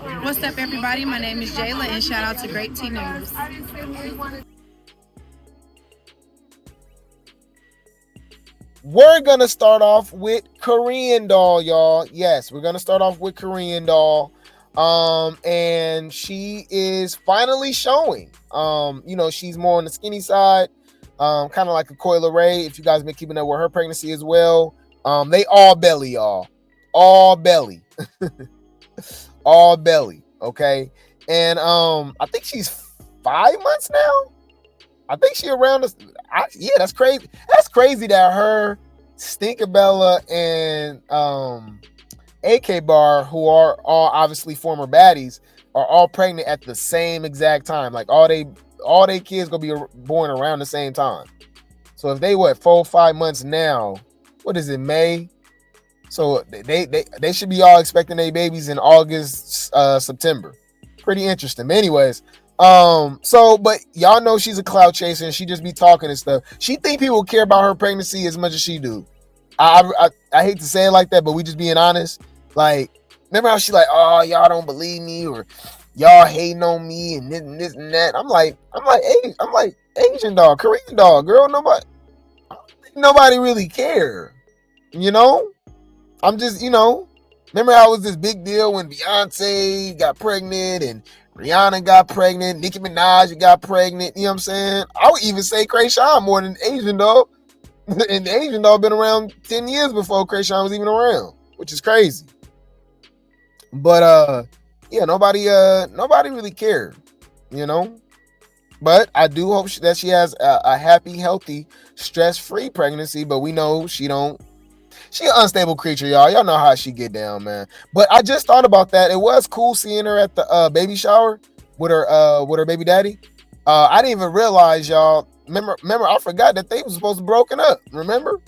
What's up, everybody? My name is Jela, and shout out to Grape News. We're gonna start off with Korean Doll, y'all. Yes, we're gonna start off with Korean Doll. And she is finally showing. She's more on the skinny side, kind of like a Coil Ray. If you guys been keeping up with her pregnancy as well, they all belly, y'all, all belly, all belly. Okay, and I think she's 5 months now. I think she around us. Yeah, that's crazy. That's crazy that her, Stinkabella, and AK Bar, who are all obviously former baddies, are all pregnant at the same exact time. Like all they kids gonna be born around the same time. So if they 4-5 months now, what is it, May? So they should be all expecting their babies in August, September. Pretty interesting. But anyways, but y'all know she's a clout chaser and she just be talking and stuff. She think people care about her pregnancy as much as she do. I hate to say it like that, but we just being honest. Like, remember how she like, oh, y'all don't believe me, or y'all hating on me and this and that. I'm like Asian dog, Korean dog, girl. Nobody really care. You know? I'm just, remember how it was this big deal when Beyonce got pregnant and Rihanna got pregnant, Nicki Minaj got pregnant. You know what I'm saying? I would even say Krayshawn more than Asian dog. And the Asian dog been around 10 years before Krayshawn was even around, which is crazy. But yeah, nobody really cared, But I do hope that she has a happy, healthy, stress-free pregnancy. But we know she an unstable creature, y'all. Y'all know how she get down, man. But I just thought about that. It was cool seeing her at the baby shower with her baby daddy. I didn't even realize, y'all. Remember, I forgot that they was supposed to be broken up. Remember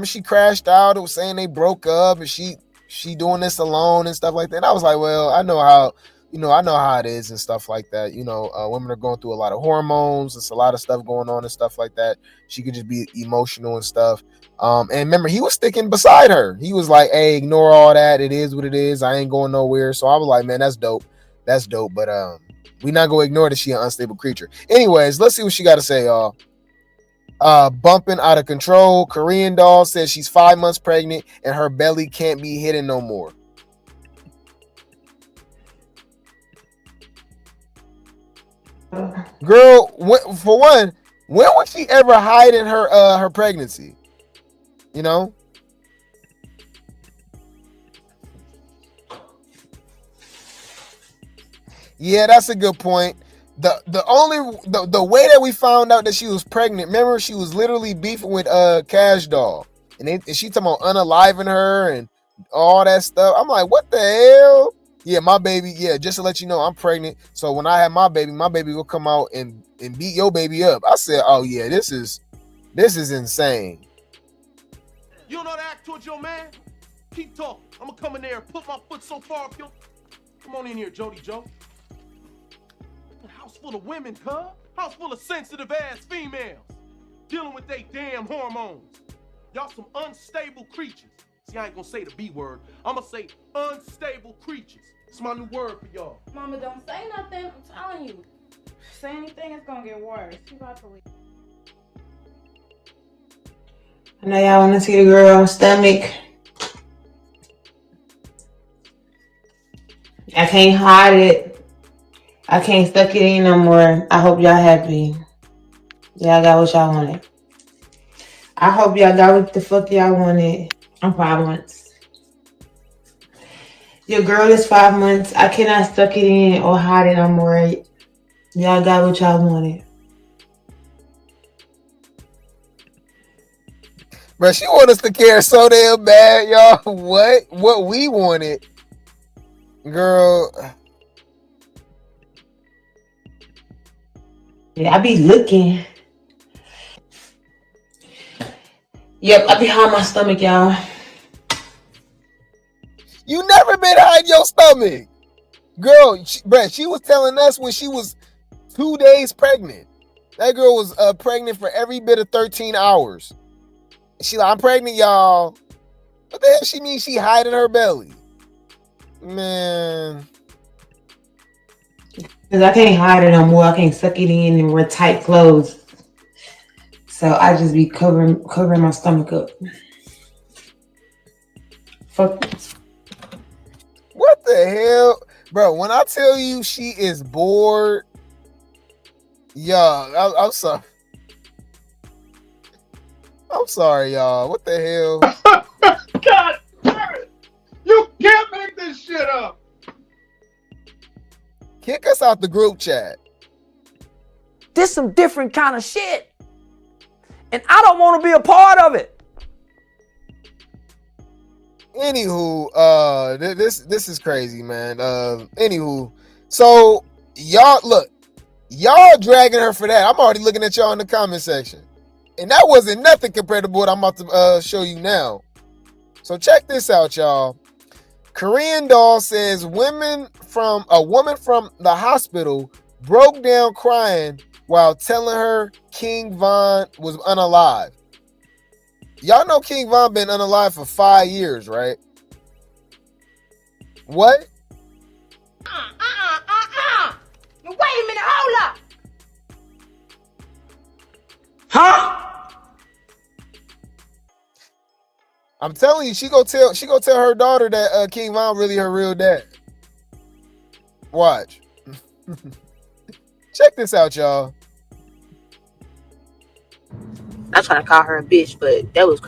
she crashed out. It was saying they broke up and she doing this alone and stuff like that. And I was like, well, I know how it is and stuff like that. Women are going through a lot of hormones. There's a lot of stuff going on and stuff like that. She could just be emotional and stuff. And remember, he was sticking beside her. He was like, hey, ignore all that. It is what it is. I ain't going nowhere. So I was like, man, that's dope. That's dope. But we not going to ignore that she an unstable creature. Anyways, let's see what she got to say, y'all. Bumping out of control. Korean doll says she's 5 months pregnant and her belly can't be hidden no more. Girl, for one, when would she ever hide in her pregnancy? Yeah, that's a good point. The way that we found out that she was pregnant, remember, she was literally beefing with Cash Doll, and she talking about unaliving her and all that stuff. I'm like, what the hell? Yeah, my baby. Yeah, just to let you know, I'm pregnant. So when I have my baby will come out and beat your baby up. I said, oh yeah, this is insane. You don't know how to act towards your man? Keep talking. I'm gonna come in there and put my foot so far up your. Come on in here, Jody Joe. A house full of women, cuz. House full of sensitive ass females. Dealing with they damn hormones. Y'all some unstable creatures. See, I ain't gonna say the B word. I'm gonna say unstable creatures. It's my new word for y'all. Mama, don't say nothing. I'm telling you. Say anything, it's gonna get worse. You about to leave. I know y'all want to see the girl's stomach. I can't hide it. I can't stuck it in no more. I hope y'all happy. Y'all got what y'all wanted. I hope y'all got what the fuck y'all wanted. I'm 5 months. Your girl is 5 months. I cannot stuck it in or hide it no more. Y'all got what y'all wanted. Bro, she want us to care so damn bad, y'all. What we wanted, girl. Yeah, I be looking. Yep, I be hiding my stomach, y'all. You never been hiding your stomach. Girl, she was telling us when she was 2 days pregnant. That girl was pregnant for every bit of 13 hours. She like, I'm pregnant, y'all. What the hell she mean she hiding her belly? Man. Because I can't hide it no more. I can't suck it in and wear tight clothes. So I just be covering my stomach up. Fuck. What the hell? Bro, when I tell you she is bored, yeah, I'm sorry. I'm sorry, y'all. What the hell? God damn it! You can't make this shit up! Kick us out the group chat. This some different kind of shit. And I don't want to be a part of it. Anywho, this is crazy, man. Anywho, so y'all dragging her for that. I'm already looking at y'all in the comment section. And that wasn't nothing compared to what I'm about to show you now. So check this out, y'all. Korean Doll says a woman from the hospital broke down crying while telling her King Von was unalive. Y'all know King Von been unalive for 5 years, right? What? Wait a minute, hold up. Huh? I'm telling you, she go tell her daughter that King Von really her real dad. Watch. Check this out, y'all. I'm trying to call her a bitch, but that was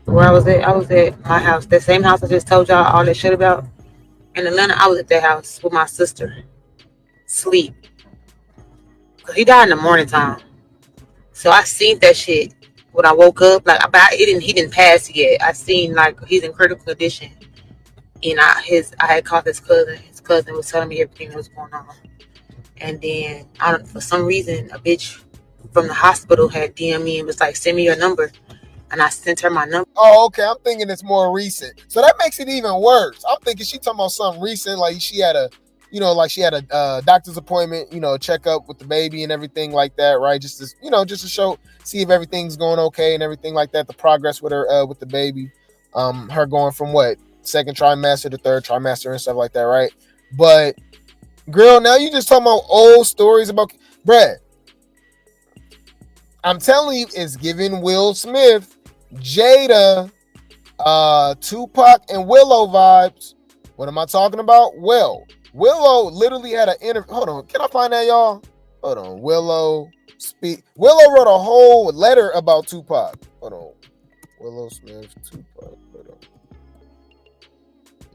where I was at. I was at my house, that same house I just told y'all all that shit about. In Atlanta, I was at that house with my sister, sleep. Cause he died in the morning time, so I seen that shit when I woke up. Like, he didn't pass yet. I seen like he's in critical condition, and I had called his cousin. His cousin was telling me everything that was going on, and then for some reason a bitch from the hospital had DM me and was like, send me your number. And I sent her my number. Oh, okay. I'm thinking it's more recent. So that makes it even worse. I'm thinking she talking about something recent. Like she had a doctor's appointment, check up with the baby and everything like that, right? Just to see if everything's going okay and everything like that. The progress with her, with the baby, her going from second trimester to third trimester and stuff like that, right? But girl, now you just talking about old stories about bruh. I'm telling you, it's giving Will Smith, Jada, Tupac, and Willow vibes. What am I talking about? Well, Willow literally had an interview. Hold on, can I find that, y'all? Hold on. Willow wrote a whole letter about Tupac. Hold on. Willow Smith, Tupac. Hold on.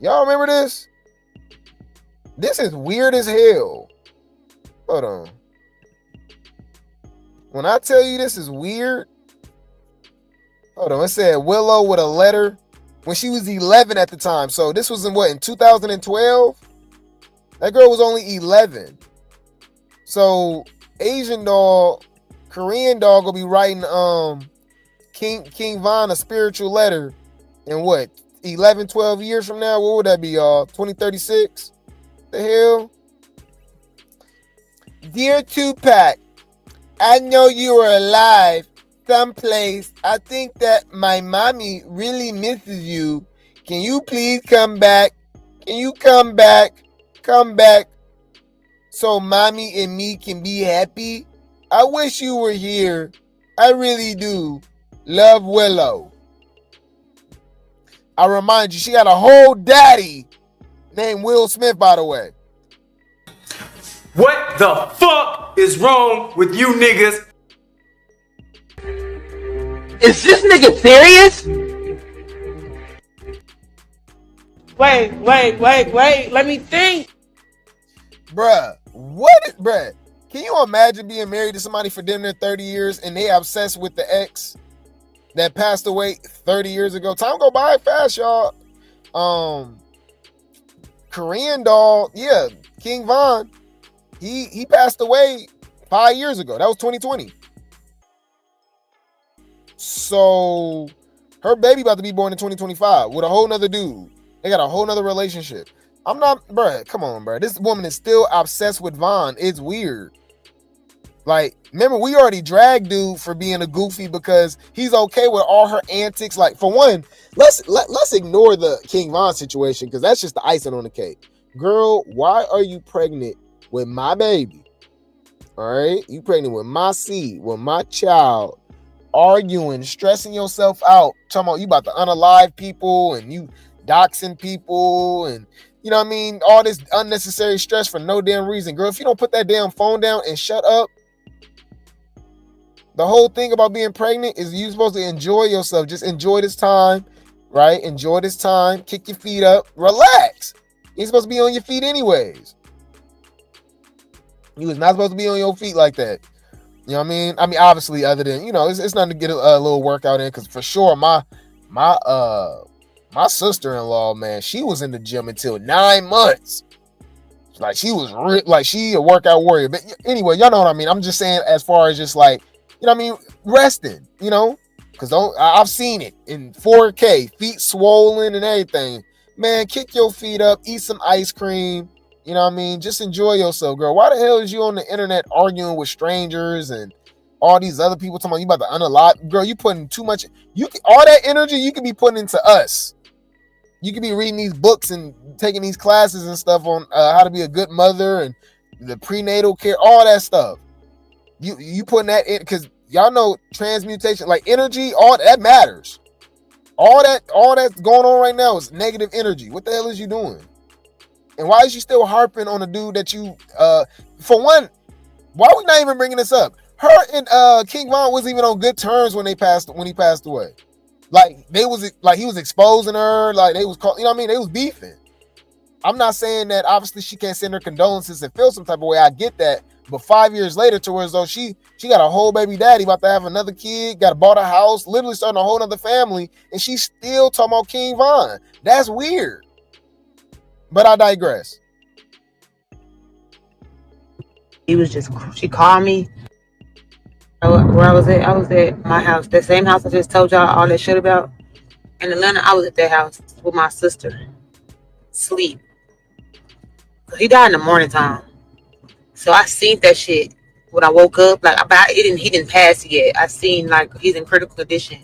Y'all remember this? This is weird as hell. Hold on. When I tell you this is weird, hold on. It said Willow with a letter when she was 11 at the time. So this was in 2012? That girl was only 11. So Asian doll, Korean doll gonna be writing King Von a spiritual letter in 11, 12 years from now? What would that be, y'all? 2036? The hell? Dear Tupac, I know you are alive someplace. I think that my mommy really misses you. Can you please come back? Can you come back? Come back so mommy and me can be happy. I wish you were here. I really do. Love, Willow. I remind you, she got a whole daddy named Will Smith, by the way. What the fuck is wrong with you niggas? Is this nigga serious? Wait. Let me think. Bruh, can you imagine being married to somebody for damn near 30 years and they obsessed with the ex that passed away 30 years ago? Time go by fast, y'all. Korean doll, yeah, King Von, he passed away 5 years ago. That was 2020. So her baby about to be born in 2025 with a whole nother dude. They got a whole nother relationship. I'm not, bruh, come on, bruh. This woman is still obsessed with Von. It's weird. Like, remember, we already dragged dude for being a goofy because he's okay with all her antics. Like, for one, let's ignore the King Von situation because that's just the icing on the cake. Girl, why are you pregnant with my baby. All right, you pregnant with my seed, with my child, arguing, stressing yourself out, talking about you about to unalive people and you doxing people and you know what I mean, all this unnecessary stress for no damn reason. Girl, if you don't put that damn phone down and shut up, the whole thing about being pregnant is you're supposed to enjoy yourself. Just enjoy this time, right? Enjoy this time. Kick your feet up. Relax. You're supposed to be on your feet anyways. You was not supposed to be on your feet like that. You know what I mean? I mean, obviously, other than, you know, it's nothing to get a little workout in, because for sure, my sister-in-law, man, she was in the gym until 9 months. Like, she was like, she a workout warrior. But anyway, y'all know what I mean. I'm just saying, as far as just like, you know what I mean, resting, you know, because I've seen it in 4K, feet swollen and everything. Man, kick your feet up, eat some ice cream. You know what I mean? Just enjoy yourself, girl. Why the hell is you on the internet arguing with strangers and all these other people talking about you about to unalive? Girl, you putting too much. All that energy you could be putting into us. You could be reading these books and taking these classes and stuff on how to be a good mother and the prenatal care, all that stuff. You putting that in, because y'all know transmutation, like energy, all that matters. All that's going on right now is negative energy. What the hell is you doing? And why is you still harping on a dude that you, for one, why are we not even bringing this up? Her and King Von wasn't even on good terms when he passed away. Like, he was exposing her, like they was called, you know what I mean? They was beefing. I'm not saying that obviously she can't send her condolences and feel some type of way. I get that. But 5 years later, towards though she got a whole baby daddy, about to have another kid, bought a house, literally starting a whole other family, and she's still talking about King Von. That's weird. But I digress. She called me where I was at. I was at my house, the same house I just told y'all all that shit about. In Atlanta, I was at that house with my sister, sleep. He died in the morning time. So I seen that shit when I woke up. Like, he didn't pass yet. I seen, like, he's in critical condition.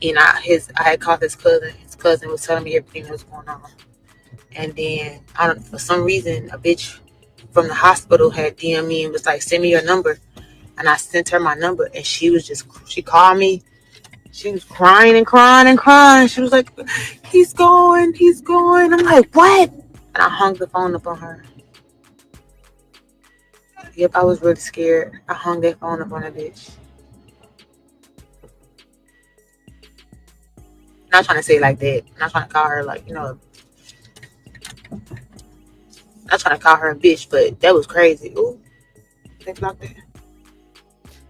And I had called his cousin. His cousin was telling me everything that was going on. And then, for some reason, a bitch from the hospital had DM'd me and was like, send me your number. And I sent her my number. And she called me. She was crying and crying and crying. She was like, he's going. I'm like, what? And I hung the phone up on her. Yep, I was really scared. I hung that phone up on that bitch. I'm not trying to say it like that. I'm not trying to call her, like, you know, not trying to call her a bitch, but that was crazy. Ooh, think about that.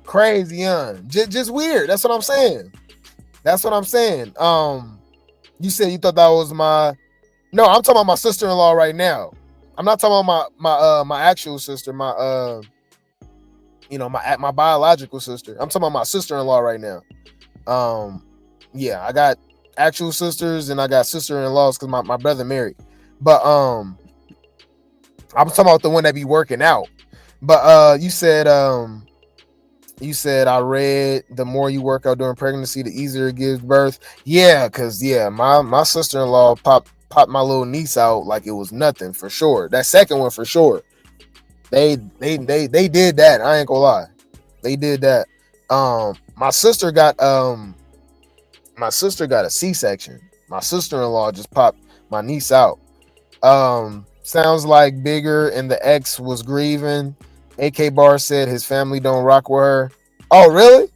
Crazy, just weird. That's what I'm saying. You said you thought that was no, I'm talking about my sister-in-law right now. I'm not talking about my actual sister, my biological sister. I'm talking about my sister-in-law right now. Yeah, I got actual sisters and I got sister-in-laws because my brother married. But I'm talking about the one that be working out. But you said I read the more you work out during pregnancy, the easier it gives birth. Yeah, because my sister-in-law popped my little niece out like it was nothing, for sure. That second one, for sure. They did that. I ain't gonna lie. They did that. My sister got a C-section. My sister-in-law just popped my niece out. Sounds like bigger and the ex was grieving. AK Bar said his family don't rock with her. Oh, really?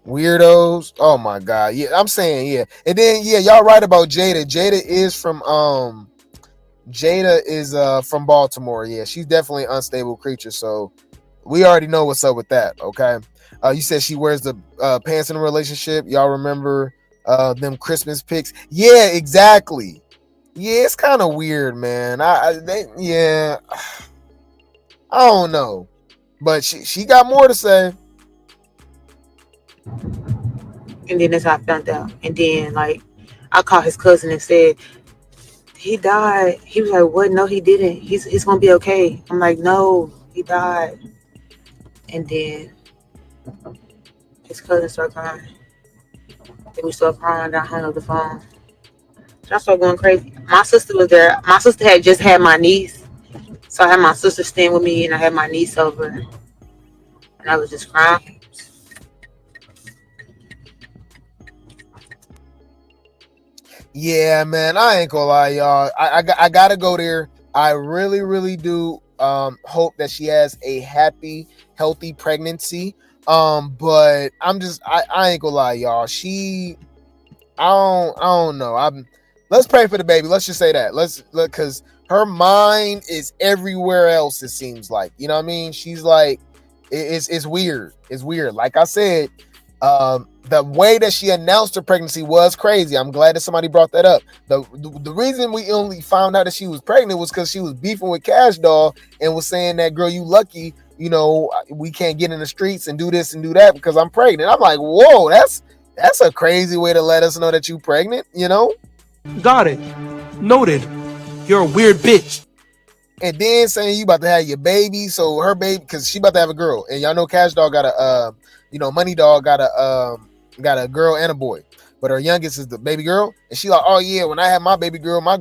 Weirdos. Oh my God. Yeah, I'm saying, yeah. And then y'all right about Jada. Jada is from Baltimore. Yeah, she's definitely an unstable creature. So we already know what's up with that. Okay. You said she wears the pants in a relationship. Y'all remember them Christmas pics? Yeah, exactly. Yeah, it's kind of weird, man. I don't know. But she got more to say. And then that's how I found out. And then, like, I called his cousin and said, he died. He was like, what? No, he didn't. He's going to be okay. I'm like, no, he died. And then his cousin started crying. Then we started crying and I hung up the phone. So I started going crazy. My sister was there. My sister had just had my niece. So I had my sister staying with me, and I had my niece over, and I was just crying. Yeah, man, I ain't gonna lie, y'all. I gotta go there. I really, really do hope that she has a happy, healthy pregnancy. But I ain't gonna lie, y'all. I don't know. Let's pray for the baby. Let's just say that. Let's look, because her mind is everywhere else, it seems like. You know what I mean? She's like, it's weird. It's weird. Like I said, the way that she announced her pregnancy was crazy. I'm glad that somebody brought that up. The reason we only found out that she was pregnant was because she was beefing with Cash Doll and was saying that, girl, you lucky, you know, we can't get in the streets and do this and do that because I'm pregnant. I'm like, whoa, that's a crazy way to let us know that you pregnant, you know? Got it. Noted. You're a weird bitch. And then saying you about to have your baby, so her baby, because she about to have a girl, and y'all know Cash Dog got a, Money Dog got a girl and a boy, but her youngest is the baby girl, and she like, oh yeah, when I have my baby girl, my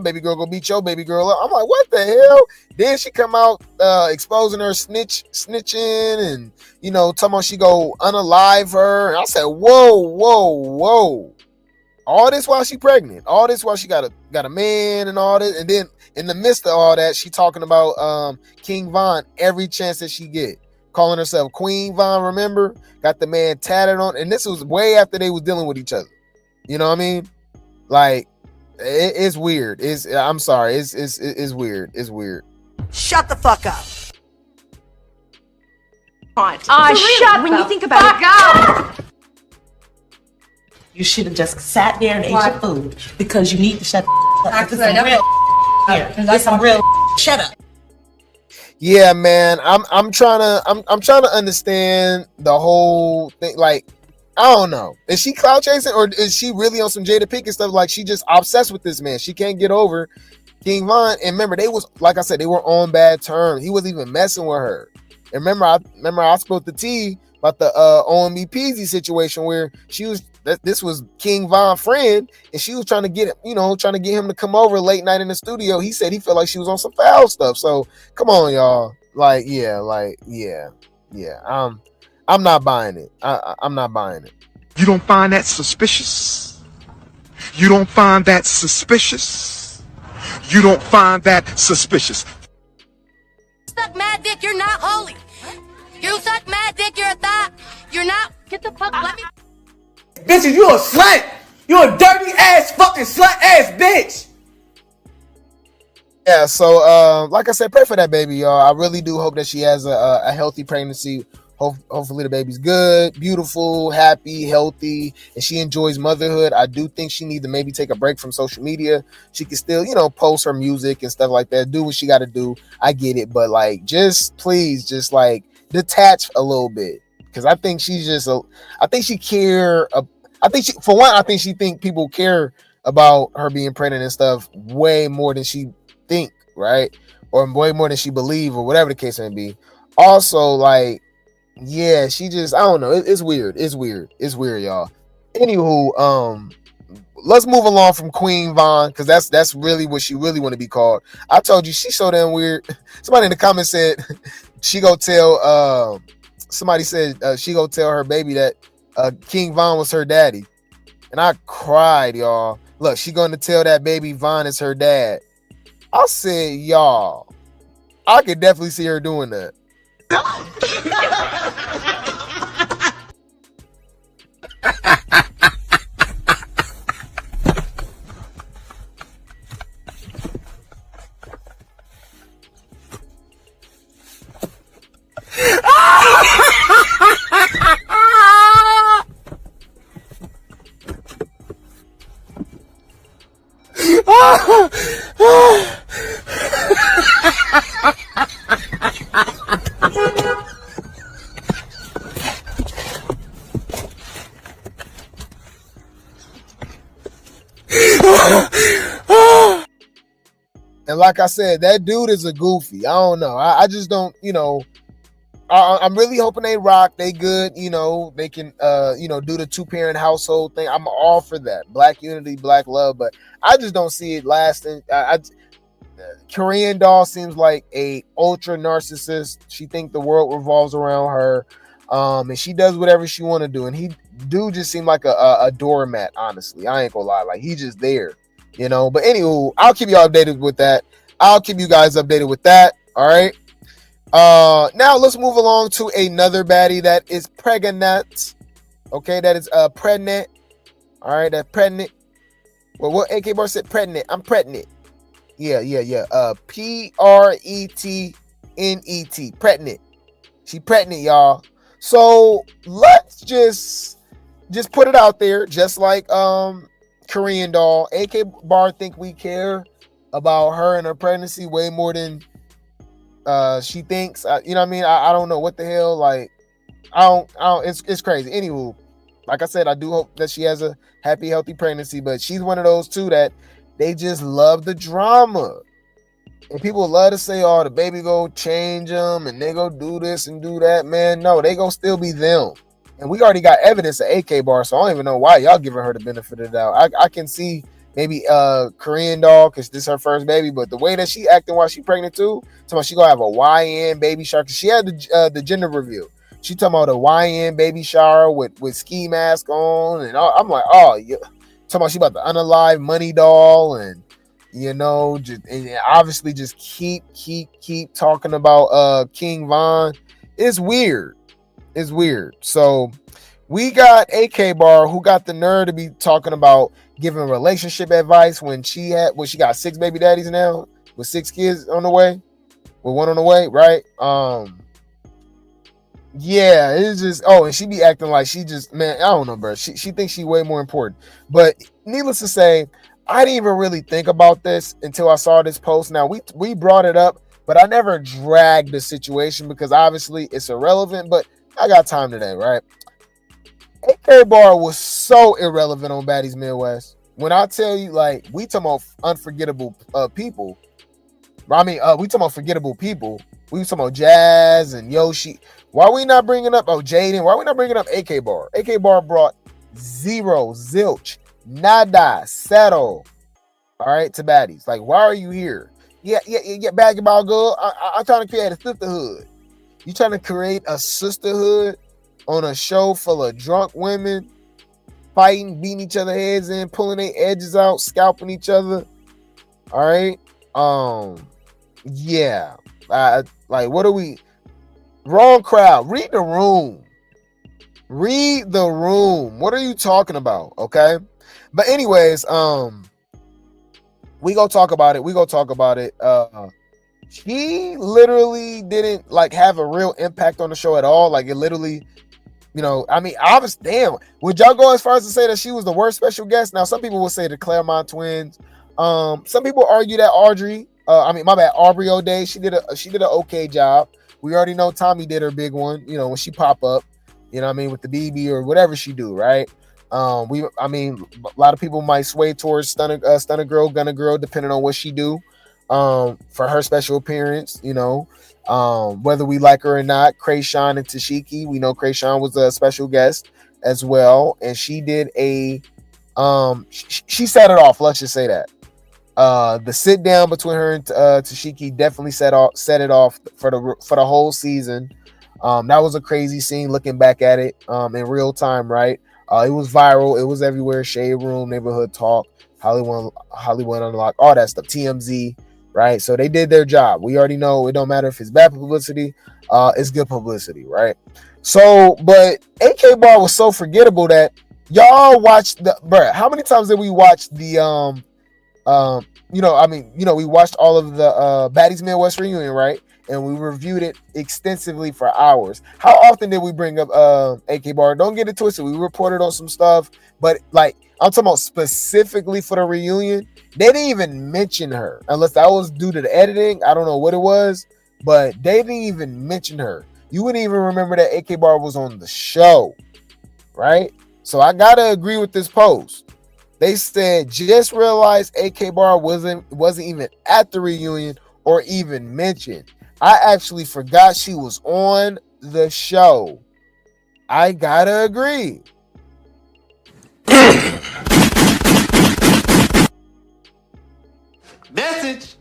baby girl gonna beat your baby girl up. I'm like, what the hell? Then she come out exposing her snitching, and talking about she go unalive her, and I said, whoa. All this while she pregnant. All this while she got a man and all this. And then in the midst of all that, she talking about King Von every chance that she get. Calling herself Queen Von, remember? Got the man tatted on. And this was way after they was dealing with each other. You know what I mean? Like, it's weird. I'm sorry. It's weird. It's weird. Shut the fuck up. Shut when you think about it. You should have just sat there and ate your food because you need to shut the up. This is some real here. This some real shut up. Yeah, man. I'm trying to understand the whole thing. Like, I don't know. Is she clout chasing, or is she really on some Jada Pinkett stuff? Like, she just obsessed with this man. She can't get over King Von. And remember, they was, like I said, they were on bad terms. He wasn't even messing with her. And remember I spoke to T about the OMB Peasy situation where this was King Von's friend, and she was trying to get him to come over late night in the studio. He said he felt like she was on some foul stuff. So come on, y'all. Yeah. I'm not buying it. I'm not buying it. You don't find that suspicious? You don't find that suspicious? You don't find that suspicious? Suck mad dick, you're not holy. You suck mad dick, you're a thought. You're not. Get the fuck. Let me. Bitches, you a slut. You a dirty ass fucking slut ass bitch. Yeah, so like I said, pray for that baby, y'all. I really do hope that she has a healthy pregnancy. Hopefully the baby's good, beautiful, happy, healthy, and she enjoys motherhood. I do think she needs to maybe take a break from social media. She can still, post her music and stuff like that. Do what she got to do. I get it, but like, please detach a little bit, because I think she's just I think she think people care about her being pregnant and stuff way more than she think, right? Or way more than she believe, or whatever the case may be. Also, like, yeah, she just, I don't know. It's weird. It's weird, y'all. Anywho, let's move along from Queen Von, because that's really what she really want to be called. I told you she's so damn weird. Somebody in the comments said she go tell somebody said she go tell her baby that King Von was her daddy. And I cried, y'all. Look, she gonna tell that baby Von is her dad. I said, y'all, I could definitely see her doing that. And like I said, that dude is a goofy. I don't know. I just don't, I'm really hoping they rock. They good, they can, do the 2-parent household thing. I'm all for that. Black unity, black love, but I just don't see it lasting. Korean Doll seems like a ultra narcissist. She think the world revolves around her, and she does whatever she want to do. And he do just seem like a doormat. Honestly, I ain't gonna lie, like he just there, you know. But anywho, I'll keep you updated with that. I'll keep you guys updated with that. All right. Now let's move along to another baddie that is pregnant. Okay, that is pregnant. All right, that's pregnant. Well, what AK Bar said? Pregnant. I'm pregnant. Yeah. Pretnet. Pregnant. She pregnant, y'all. So let's just put it out there, just like Korean Doll. AK Bar think we care about her and her pregnancy way more than she thinks. You know what I mean? I don't know what the hell. Like I don't. It's crazy. Anywho, like I said, I do hope that she has a happy, healthy pregnancy. But she's one of those too that they just love the drama. And people love to say, oh, the baby go change them and they go do this and do that. Man, no, they go still be them. And we already got evidence of AK Bar, so I don't even know why y'all giving her the benefit of the doubt. I can see maybe Korean Doll because this is her first baby, but the way that she acting while she pregnant too, talking about she gonna have a YN baby shower. She had the gender reveal. She talking about a YN baby shower with ski mask on and all. I'm like, oh yeah. Talking about she about to unalive Money Doll and you know, and obviously just keep talking about King Von. It's weird. It's weird. So we got AK Bar who got the nerve to be talking about giving relationship advice when she got 6 baby daddies now with 6 kids on the way, with 1 on the way, right? Yeah, it's just and she be acting like she just, man, I don't know, bro. She thinks she way more important. But needless to say, I didn't even really think about this until I saw this post. Now we brought it up, but I never dragged the situation because obviously it's irrelevant. But I got time today, right? AK Bar was so irrelevant on Baddies Midwest. When I tell you, like, we talking about unforgettable people. I mean, we talking about forgettable people. We talking about Jazz and Yoshi. Why we not bringing up Jaden? Why we not bringing up AK Bar? AK Bar brought 0, zilch, nada, settle. All right, to Baddies. Like, why are you here? Yeah, basketball girl. I'm trying to create a sisterhood. You trying to create a sisterhood on a show full of drunk women fighting, beating each other heads in, pulling their edges out, scalping each other. All right. Yeah. Like, what are we? Wrong crowd. Read the room. Read the room. What are you talking about? Okay. But anyways, we gonna talk about it. She literally didn't like have a real impact on the show at all. Like it literally, you know, I mean, damn. Would y'all go as far as to say that she was the worst special guest? Now, some people will say the Claremont twins. Some people argue that Aubrey O'Day, she did an okay job. We already know Tommy did her big one, you know, when she pop up, you know what I mean, with the BB or whatever she do, right? A lot of people might sway towards Stunner Girl, Gunna Girl, depending on what she do for her special appearance, you know, whether we like her or not. Krayshawn and Tashiki, we know Krayshawn was a special guest as well, and she did she set it off, let's just say that. The sit down between her and Tashiki definitely set it off for the whole season. That was a crazy scene looking back at it in real time, right? It was viral, it was everywhere. Shade Room, Neighborhood Talk, Hollywood Unlocked, all that stuff, TMZ, right? So they did their job. We already know it don't matter if it's bad publicity, it's good publicity, right? So, but AK Bar was so forgettable that y'all watched how many times did we watch the we watched all of the Baddies Midwest reunion, right? And we reviewed it extensively for hours. How often did we bring up AK Bar? Don't get it twisted. We reported on some stuff, but like I'm talking about specifically for the reunion, they didn't even mention her unless that was due to the editing. I don't know what it was, but they didn't even mention her. You wouldn't even remember that AK Bar was on the show, right? So I gotta agree with this post. They said just realized AK Bar wasn't even at the reunion or even mentioned. I actually forgot she was on the show. I gotta agree. Message.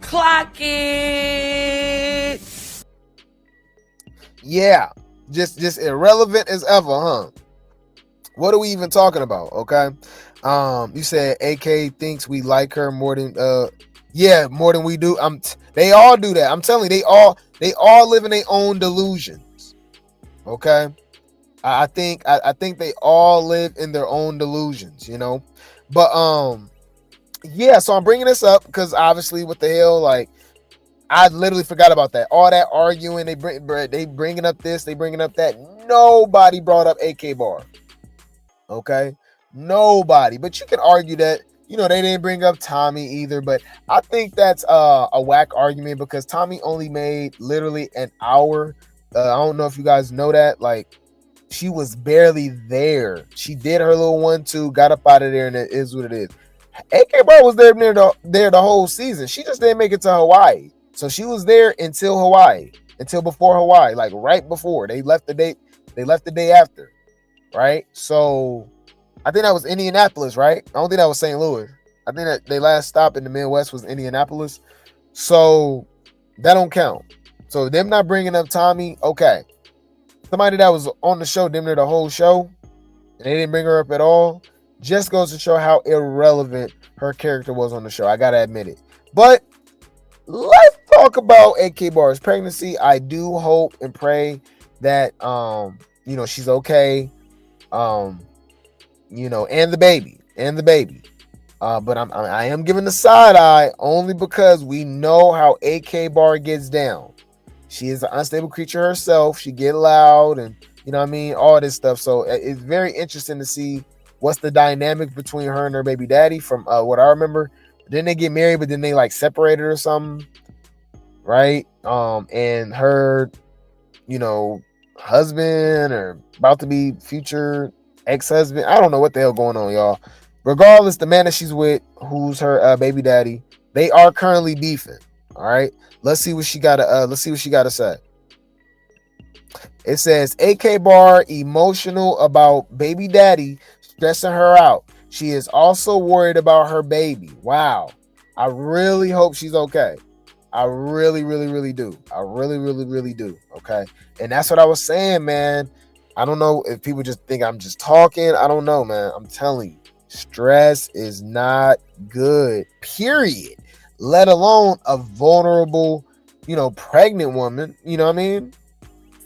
Clock it. Yeah, just irrelevant as ever, huh? What are we even talking about? Okay. You said AK thinks we like her more than more than we do. They all do that. I'm telling you, they all live in their own delusions. Okay. I think they all live in their own delusions, you know. But yeah, so I'm bringing this up because obviously, what the hell, like, I literally forgot about that. All that arguing, they bringing up this, they bringing up that. Nobody brought up AK Bar. Okay, nobody. But you can argue that, you know, they didn't bring up Tommy either. But I think that's a whack argument because Tommy only made literally an hour. I don't know if you guys know that. Like, she was barely there. She did her little 1-2, got up out of there, and it is what it is. AK Bar was there the whole season. She just didn't make it to Hawaii. So she was there until Hawaii, until before Hawaii, like right before they left the day. They left the day after, right? So I think that was Indianapolis, right? I don't think that was St. Louis. I think that their last stop in the Midwest was Indianapolis. So that don't count. So them not bringing up Tommy, okay. Somebody that was on the show, damn near the whole show, and they didn't bring her up at all, just goes to show how irrelevant her character was on the show. I gotta admit it. But let's talk about AK Bar's pregnancy. I do hope and pray that you know, she's okay. You know, and the baby. But I am giving the side eye only because we know how AK Bar gets down. She is an unstable creature herself. She get loud and, you know what I mean, all this stuff. So it's very interesting to see what's the dynamic between her and her baby daddy. From what I remember, didn't they get married, but then they like separated or something, right? And her, you know, husband or about to be future ex-husband, I don't know what the hell going on, y'all. Regardless, the man that she's with, who's her baby daddy, they are currently beefing. All right, let's see what she got to say. It says AK Bar emotional about baby daddy stressing her out. She is also worried about her baby. Wow, I really hope she's okay. I really do. I really do. Okay, and that's what I was saying, man. I don't know if people just think I'm just talking. I don't know, man. I'm telling you, stress is not good. Period. Let alone a vulnerable, you know, pregnant woman, you know what I mean?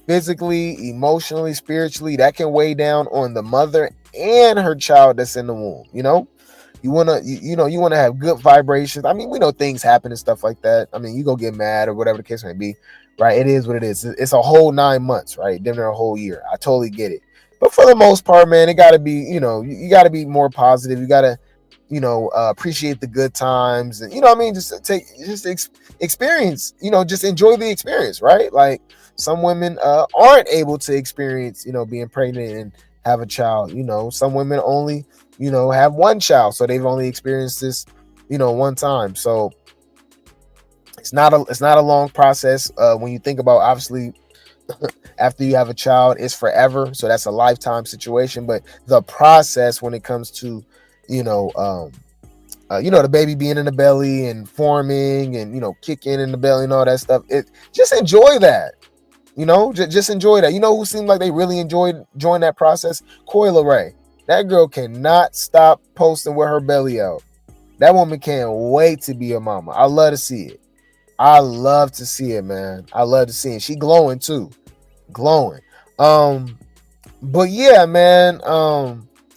Physically, emotionally, spiritually, that can weigh down on the mother and her child that's in the womb, you know? You want to have good vibrations. I mean, we know things happen and stuff like that. I mean, you go get mad or whatever the case may be, right? It is what it is. It's a whole 9 months, right? Damn near a whole year. I totally get it. But for the most part, man, it got to be, you know, you got to be more positive. You got to, you know, appreciate the good times, and, you know what I mean, just experience, you know, just enjoy the experience, right? Like, some women aren't able to experience, you know, being pregnant and have a child. You know, some women only, you know, have one child, so they've only experienced this, you know, one time. So it's not a long process when you think about, obviously, after you have a child, it's forever, so that's a lifetime situation. But the process when it comes to, you know, the baby being in the belly and forming and, you know, kicking in the belly and all that stuff, it just enjoy that, you know, just enjoy that. You know who seemed like they really enjoyed that process? Coyle Ray. That girl cannot stop posting with her belly out. That woman can't wait to be a mama. I love to see it. I love to see it, man. I love to see it. She glowing too. Glowing. But yeah, man.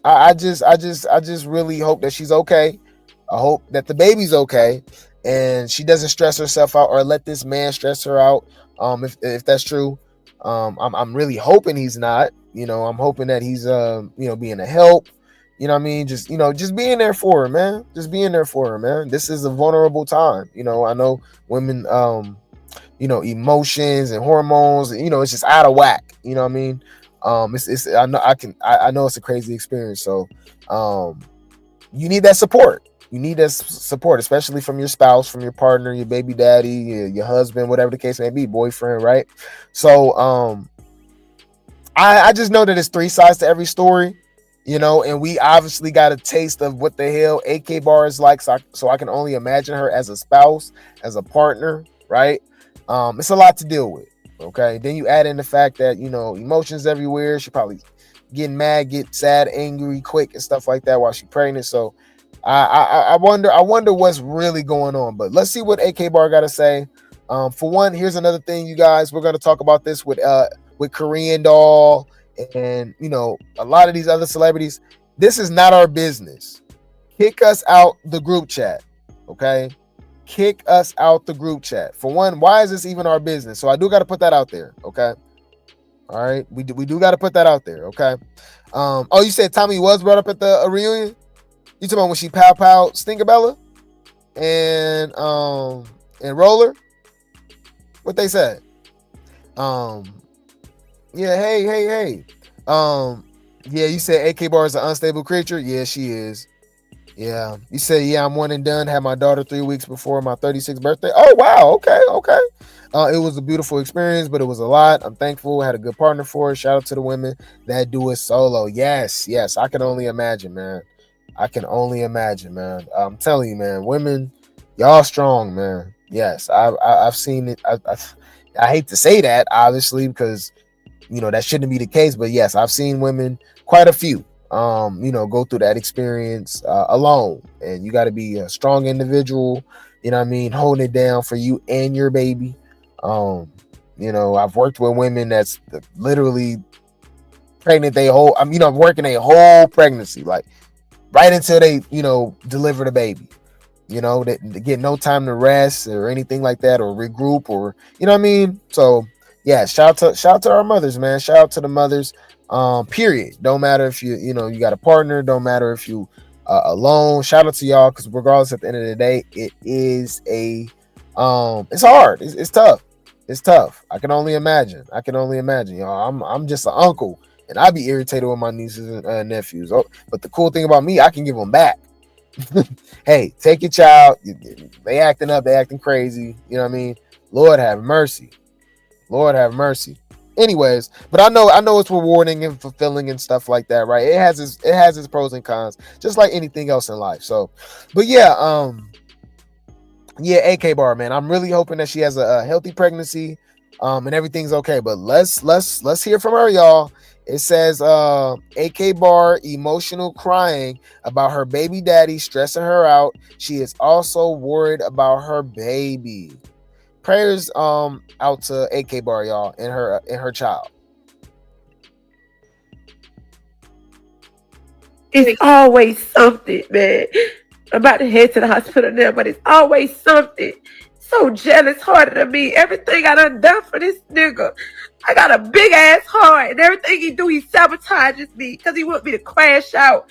I just really hope that she's okay. I hope that the baby's okay and she doesn't stress herself out or let this man stress her out. If that's true, I'm really hoping he's not. You know, I'm hoping that he's you know, being a help. You know what I mean? Just, you know, just being there for her, man. Just being there for her, man. This is a vulnerable time. You know, I know women, you know, emotions and hormones, you know, it's just out of whack. You know what I mean? I know it's a crazy experience. So, you need that support. You need that support, especially from your spouse, from your partner, your baby daddy, your husband, whatever the case may be, boyfriend, right? So, I just know that it's 3 sides to every story. you know, and we obviously got a taste of what the hell AK Bar is like. So I can only imagine her as a spouse, as a partner, right? It's a lot to deal with. Okay. Then you add in the fact that, you know, emotions everywhere. She probably getting mad, get sad, angry, quick, and stuff like that while she's pregnant. So I wonder what's really going on. But let's see what AK Bar got to say. For one, here's another thing, you guys. We're gonna talk about this with Korean Doll and, you know, a lot of these other celebrities. This is not our business. Kick us out the group chat. Okay. Kick us out the group chat. For one, why is this even our business? So I do got to put that out there. Okay. All right. We do got to put that out there. Okay. Oh, you said Tommy was brought up at the reunion? You talking about when she pow Stingabella and Roller? What they said? Yeah, hey. Yeah, you said AK Bar is an unstable creature. Yeah, she is. Yeah, you said, yeah, I'm one and done. Had my daughter 3 weeks before my 36th birthday. Oh, wow. Okay. It was a beautiful experience, but it was a lot. I'm thankful. I had a good partner for it. Shout out to the women that do it solo. Yes. I can only imagine, man. I'm telling you, man, women, y'all strong, man. Yes, I've seen it. I hate to say that, obviously, because, you know, that shouldn't be the case. But yes, I've seen women, quite a few, you know, go through that experience alone. And you got to be a strong individual, you know what I mean, holding it down for you and your baby. You know, I've worked with women that's literally pregnant working a whole pregnancy, like right until they, you know, deliver the baby. You know, they get no time to rest or anything like that, or regroup, or, you know what I mean? So yeah, shout out to our mothers, man. Shout out to the mothers. Period. Don't matter if you know, you got a partner, don't matter if you alone. Shout out to y'all, because regardless, at the end of the day, it is it's hard. It's tough. It's tough. I can only imagine, y'all. I'm just an uncle, and I be irritated with my nieces and nephews. Oh, but the cool thing about me, I can give them back. Hey, take your child. They acting up. They acting crazy. You know what I mean? Lord have mercy. Anyways, but I know it's rewarding and fulfilling and stuff like that, right? It has its pros and cons, just like anything else in life. So, but yeah, AK Bar, man. I'm really hoping that she has a healthy pregnancy, and everything's okay. But let's hear from her, y'all. It says AK Bar emotional crying about her baby daddy stressing her out. She is also worried about her baby. Prayers out to AK Bar, y'all, and her child. It's always something, man. I'm about to head to the hospital now, but it's always something. So jealous, harder than me. Everything I done for this nigga. I got a big ass heart, and everything he do, he sabotages me because he want me to crash out.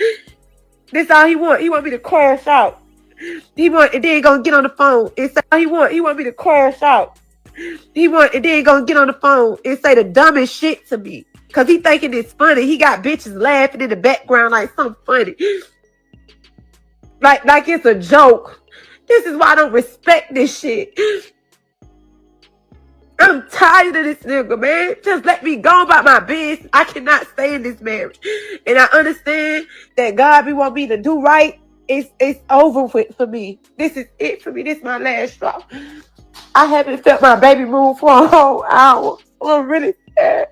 This all he want. He want me to crash out. And then he gonna get on the phone and say all he want. He want me to crash out. And then he gonna get on the phone and say the dumbest shit to me because he thinking it's funny. He got bitches laughing in the background like something funny, like it's a joke. This is why I don't respect this shit. I'm tired of this nigga, man. Just let me go about my business. I cannot stay in this marriage. And I understand that God be want me to do right. It's over with for me. This is it for me. This is my last straw. I haven't felt my baby move for a whole hour. I'm really sad.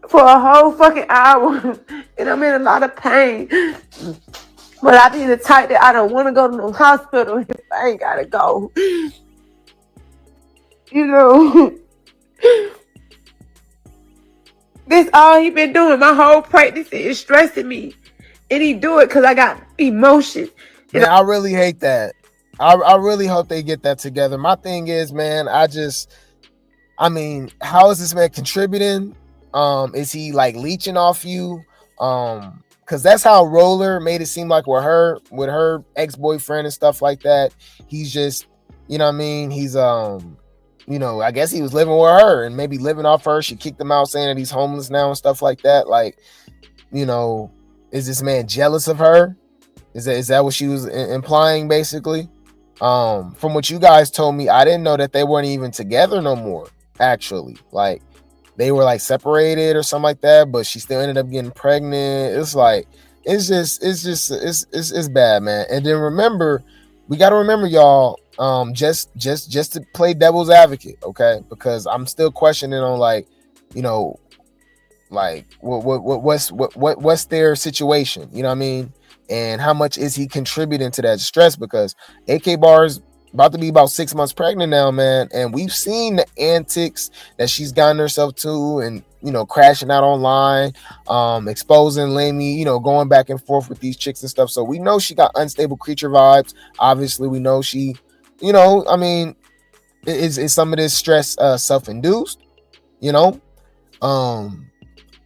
For a whole fucking hour. And I'm in a lot of pain. But I be the type that I don't want to go to the hospital if I ain't gotta go. You know. This all he been doing. My whole pregnancy is stressing me. And he do it because I got emotions. Man, I really hate that. I really hope they get that together. My thing is, man, how is this man contributing? Is he like leeching off you? Because that's how Roller made it seem like with her ex-boyfriend and stuff like that. He's just, you know what I mean? He's you know, I guess he was living with her and maybe living off her. She kicked him out saying that he's homeless now and stuff like that. Like, you know, is this man jealous of her? Is that what she was implying, basically? From what you guys told me, I didn't know that they weren't even together no more, actually. Like, they were like separated or something like that, but she still ended up getting pregnant. It's like, it's bad, man. And then we got to remember, y'all, just to play devil's advocate, okay? Because I'm still questioning on, like, you know, like what's their situation, you know what I mean? And how much is he contributing to that stress? Because AK Bar's about to be about 6 months pregnant now, man, and we've seen the antics that she's gotten herself to, and, you know, crashing out online, exposing Lamey, you know, going back and forth with these chicks and stuff. So we know she got unstable creature vibes. Obviously, we know she, you know, I mean, is some of this stress self-induced, you know?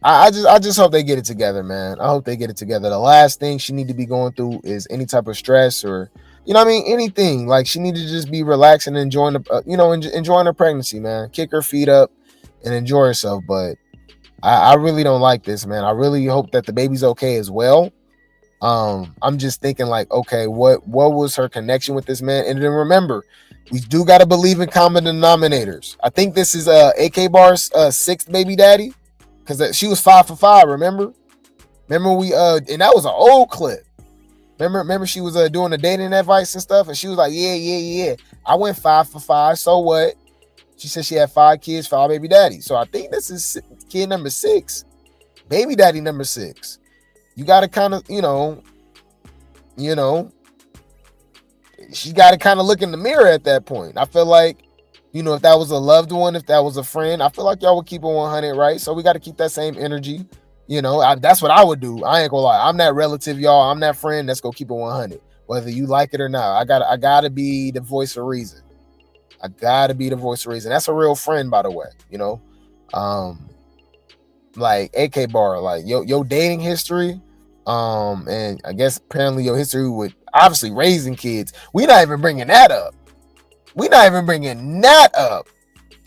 I just hope they get it together, man. I hope they get it together. The last thing she need to be going through is any type of stress, or, you know what I mean, anything. Like, she need to just be relaxing and enjoying enjoying her pregnancy, man. Kick her feet up and enjoy herself. But I really don't like this, man. I really hope that the baby's okay as well. I'm just thinking, like, okay, what was her connection with this man? And then remember, we do got to believe in common denominators. I think this is AK Bar's sixth baby daddy, because she was 5 for 5. Remember we and that was an old clip. Remember she was doing the dating advice and stuff, and she was like, yeah, I went 5 for 5. So what? She said she had 5 kids, 5 baby daddies. So I think this is kid number 6, baby daddy number 6. You got to kind of, you know, she got to kind of look in the mirror at that point. I feel like, you know, if that was a loved one, if that was a friend, I feel like y'all would keep it 100, right? So we got to keep that same energy. You know, that's what I would do. I ain't gonna lie. I'm that relative, y'all. I'm that friend that's gonna keep it 100, whether you like it or not. I gotta be the voice of reason. That's a real friend, by the way. You know, like AK Bar, like your dating history, and I guess apparently your history with obviously raising kids. We're not even bringing that up.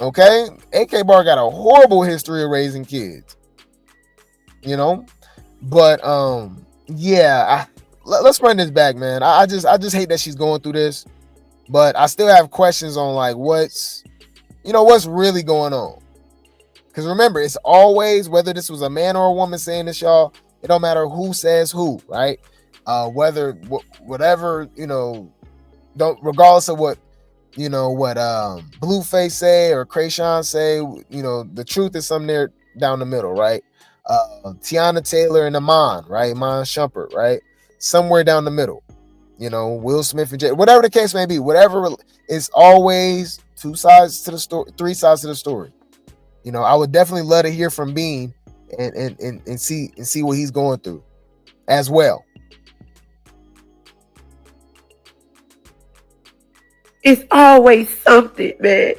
Okay, AK Bar got a horrible history of raising kids. You know, but yeah, let's run this back, man. I just hate that she's going through this, but I still have questions on, like, what's really going on. Because remember, it's always, whether this was a man or a woman saying this, y'all, it don't matter who says who, right? Whatever, you know, regardless of what, you know, what Blueface say or Krayshawn say, you know, the truth is somewhere down the middle, right? Tiana Taylor and Iman, right? Iman Shumpert, right? Somewhere down the middle, you know, Will Smith and Jay, whatever the case may be, whatever, it's always 2 sides to the story, 3 sides to the story. You know, I would definitely love to hear from Bean and see what he's going through as well. It's always something, man.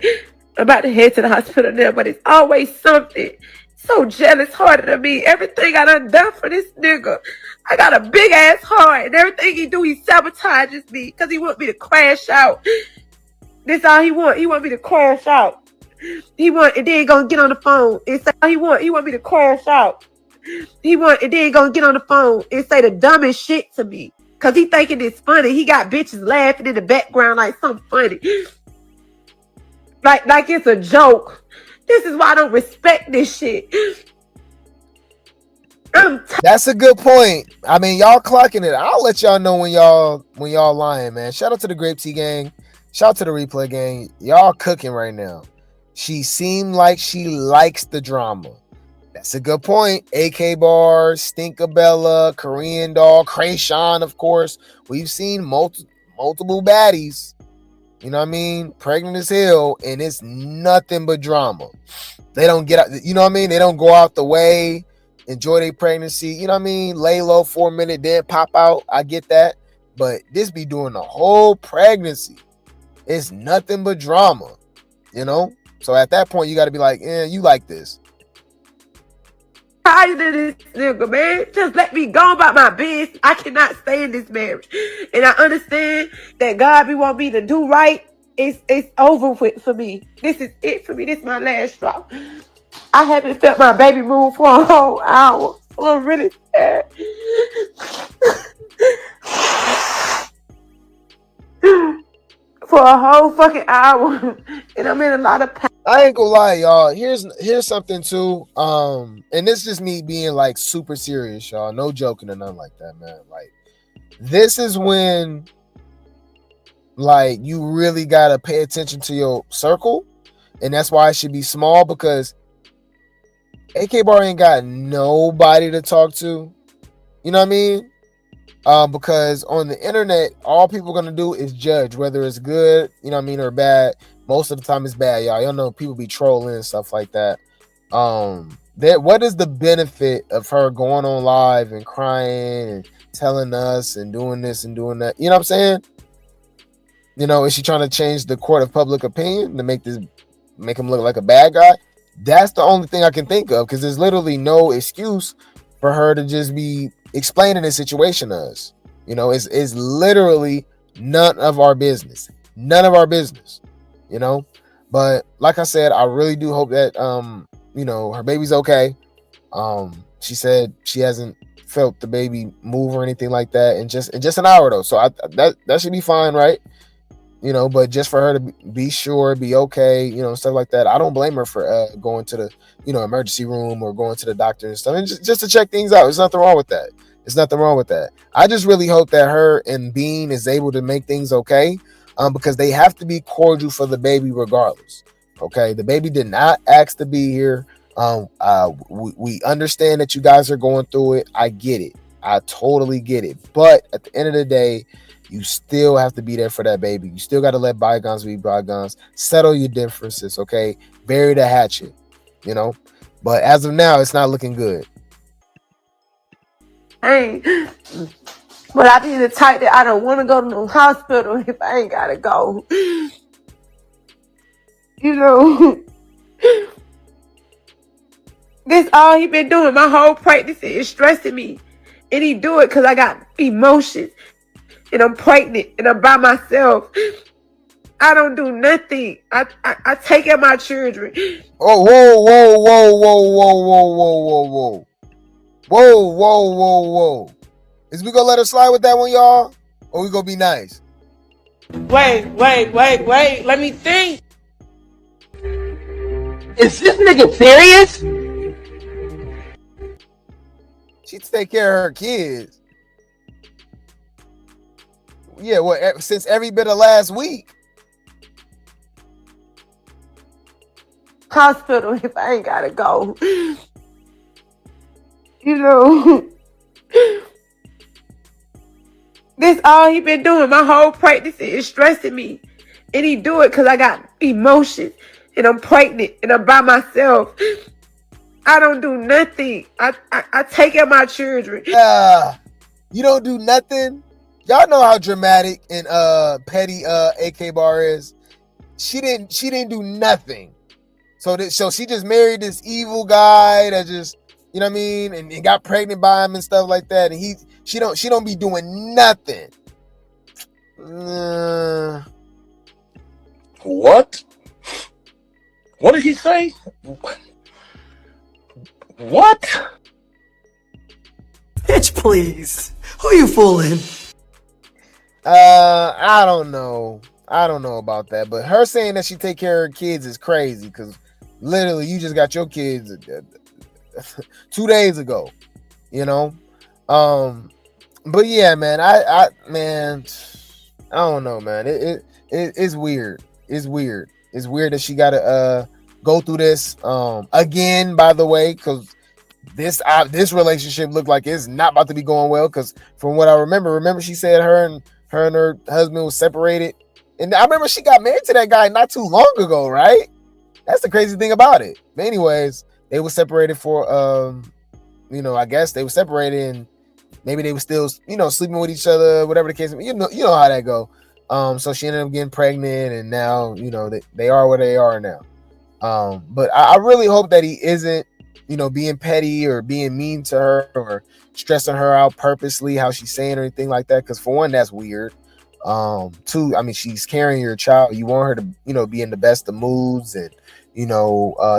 I'm about to head to the hospital now, but it's always something. So jealous hearted of me. Everything I done for this nigga. I got a big ass heart, and everything he do, he sabotages me because he want me to crash out. This all he want. He want me to crash out. And then gonna get on the phone and say he want me to crash out. And then gonna get on the phone and say the dumbest shit to me because he thinking it's funny. He got bitches laughing in the background like something funny, like it's a joke. This is why I don't respect this shit. That's a good point. I mean, y'all clocking it. I'll let y'all know when y'all lying, man. Shout out to the Grape Tea gang. Shout out to the Replay gang. Y'all cooking right now. She seemed like she likes the drama. That's a good point. AK Bar, Stinkabella, Korean Doll, Krayshawn, of course. We've seen multiple baddies. You know what I mean? Pregnant as hell, and it's nothing but drama. They don't get out, you know what I mean? They don't go out the way, enjoy their pregnancy, you know what I mean? Lay low for a minute, then pop out. I get that. But this be doing the whole pregnancy. It's nothing but drama, you know? So at that point, you got to be like, you like this. Tired of this nigga, man. Just let me go about my business. I cannot stay in this marriage. And I understand that God be want me to do right. It's over with for me. This is it for me. This is my last straw. I haven't felt my baby move for a whole hour. I'm really sad. For a whole fucking hour. And I'm in a lot of pain. I ain't gonna lie, y'all. Here's something too. And this is just me being like super serious, y'all. No joking or nothing like that, man. Like, this is when like you really gotta pay attention to your circle, and that's why it should be small, because AK Bar ain't got nobody to talk to. You know what I mean? Because on the internet, all people are gonna do is judge whether it's good, you know what I mean, or bad. Most of the time it's bad, y'all. Y'all know people be trolling and stuff like that. What is the benefit of her going on live and crying and telling us and doing this and doing that? You know what I'm saying? You know, is she trying to change the court of public opinion to make him look like a bad guy? That's the only thing I can think of, because there's literally no excuse for her to just be explaining the situation to us. You know, it's literally none of our business. None of our business. You know, but like I said, I really do hope that you know, her baby's okay. She said she hasn't felt the baby move or anything like that in just an hour though. So that should be fine, right? You know, but just for her to be sure, be okay, you know, stuff like that. I don't blame her for going to the, you know, emergency room or going to the doctor and stuff, and just to check things out. There's nothing wrong with that. There's nothing wrong with that. I just really hope that her and Bean is able to make things okay, because they have to be cordial for the baby regardless. Okay, the baby did not ask to be here. We understand that you guys are going through it. I get it. I totally get it. But at the end of the day, you still have to be there for that baby. You still got to let bygones be bygones. Settle your differences, okay? Bury the hatchet, you know? But as of now, it's not looking good. Hey, but I be the type that I don't want to go to no hospital if I ain't got to go. You know? That's all he been doing. My whole practice is stressing me. And he do it because I got emotions. And I'm pregnant and I'm by myself. I don't do nothing. I take care of my children. Oh, whoa. Is we gonna let her slide with that one, y'all? Or we gonna be nice? Wait. Let me think. Is this nigga serious? She take care of her kids. Yeah, well, since every bit of last week. Hospital if I ain't gotta go. You know? That's all he been doing. My whole practice is stressing me. And he do it because I got emotions. And I'm pregnant and I'm by myself. I don't do nothing. I take care of my children. You don't do nothing? Y'all know how dramatic and petty AK Bar is. She didn't do nothing. So she just married this evil guy that just, you know what I mean, and got pregnant by him and stuff like that. And she don't be doing nothing. What? What did he say? What? Bitch, please. Who you fooling? I don't know. I don't know about that, but her saying that she take care of her kids is crazy, because literally you just got your kids 2 days ago, you know. But yeah, man, I don't know, man. It's weird. It's weird that she gotta go through this again, by the way, because this relationship looked like it's not about to be going well, because from what I remember she said her and her husband was separated. And I remember she got married to that guy not too long ago, right? That's the crazy thing about it. But anyways, they were separated for, I guess they were separated, and maybe they were still, sleeping with each other, whatever the case. You know how that go. So she ended up getting pregnant, and now, they are where they are now. But I really hope that he isn't, being petty or being mean to her or stressing her out purposely, how she's saying or anything like that. Because for one, that's weird. Two, I mean, she's carrying your child. You want her to, be in the best of moods and,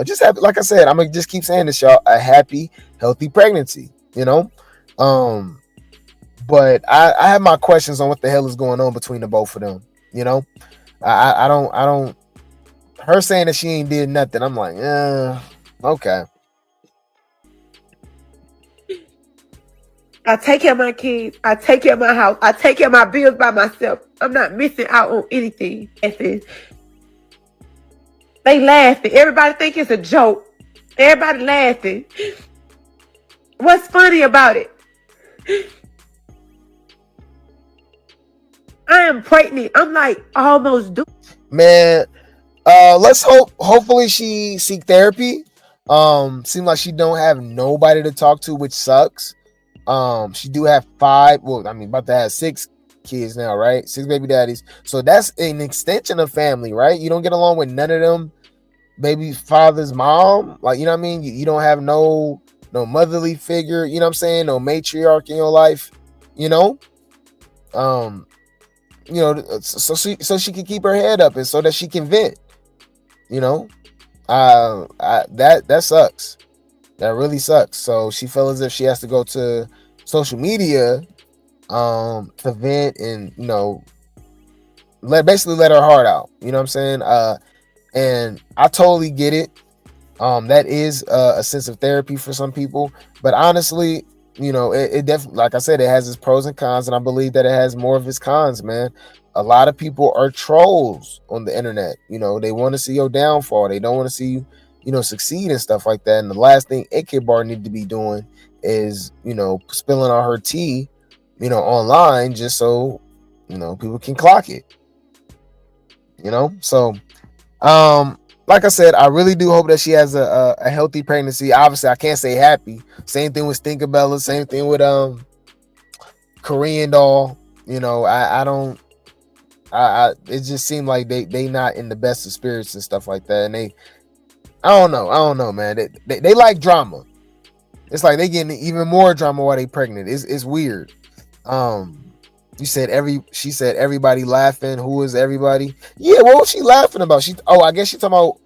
just have, like I said, I'm gonna just keep saying this, y'all, a happy, healthy pregnancy, but I have my questions on what the hell is going on between the both of them. I don't, her saying that she ain't did nothing, I'm like, okay. I take care of my kids. I take care of my house. I take care of my bills by myself. I'm not missing out on anything. They laughing. Everybody think it's a joke. Everybody laughing. What's funny about it? I am pregnant. I'm like almost due. Man, let's hopefully she seek therapy. Seems like she don't have nobody to talk to, which sucks. She do have 5, well, I mean, about to have 6 kids now, right? 6 baby daddies. So that's an extension of family, right? You don't get along with none of them baby father's mom. Like, you know what I mean? You don't have no motherly figure, you know what I'm saying? No matriarch in your life, you know? You know, so she can keep her head up and so that she can vent, you know? That sucks. That really sucks. So she feels as if she has to go to social media to vent and, you know, let her heart out. You know what I'm saying? And I totally get it. That is a sense of therapy for some people. But honestly, you know, it definitely, like I said, it has its pros and cons, and I believe that it has more of its cons, man. A lot of people are trolls on the internet. You know, they want to see your downfall. They don't want to see you, you know, succeed and stuff like that. And the last thing Akbar need to be doing is, you know, spilling on her tea, you know, online just so, you know, people can clock it. You know, so like I said, I really do hope that she has a healthy pregnancy. Obviously, I can't say happy. Same thing with Stinkabella. Same thing with Korean Doll. You know, it just seemed like they not in the best of spirits and stuff like that. And I don't know, man. They like drama. It's like they getting even more drama while they pregnant. It's weird. She said everybody laughing. Who is everybody? Yeah, what was she laughing about? I guess she talking about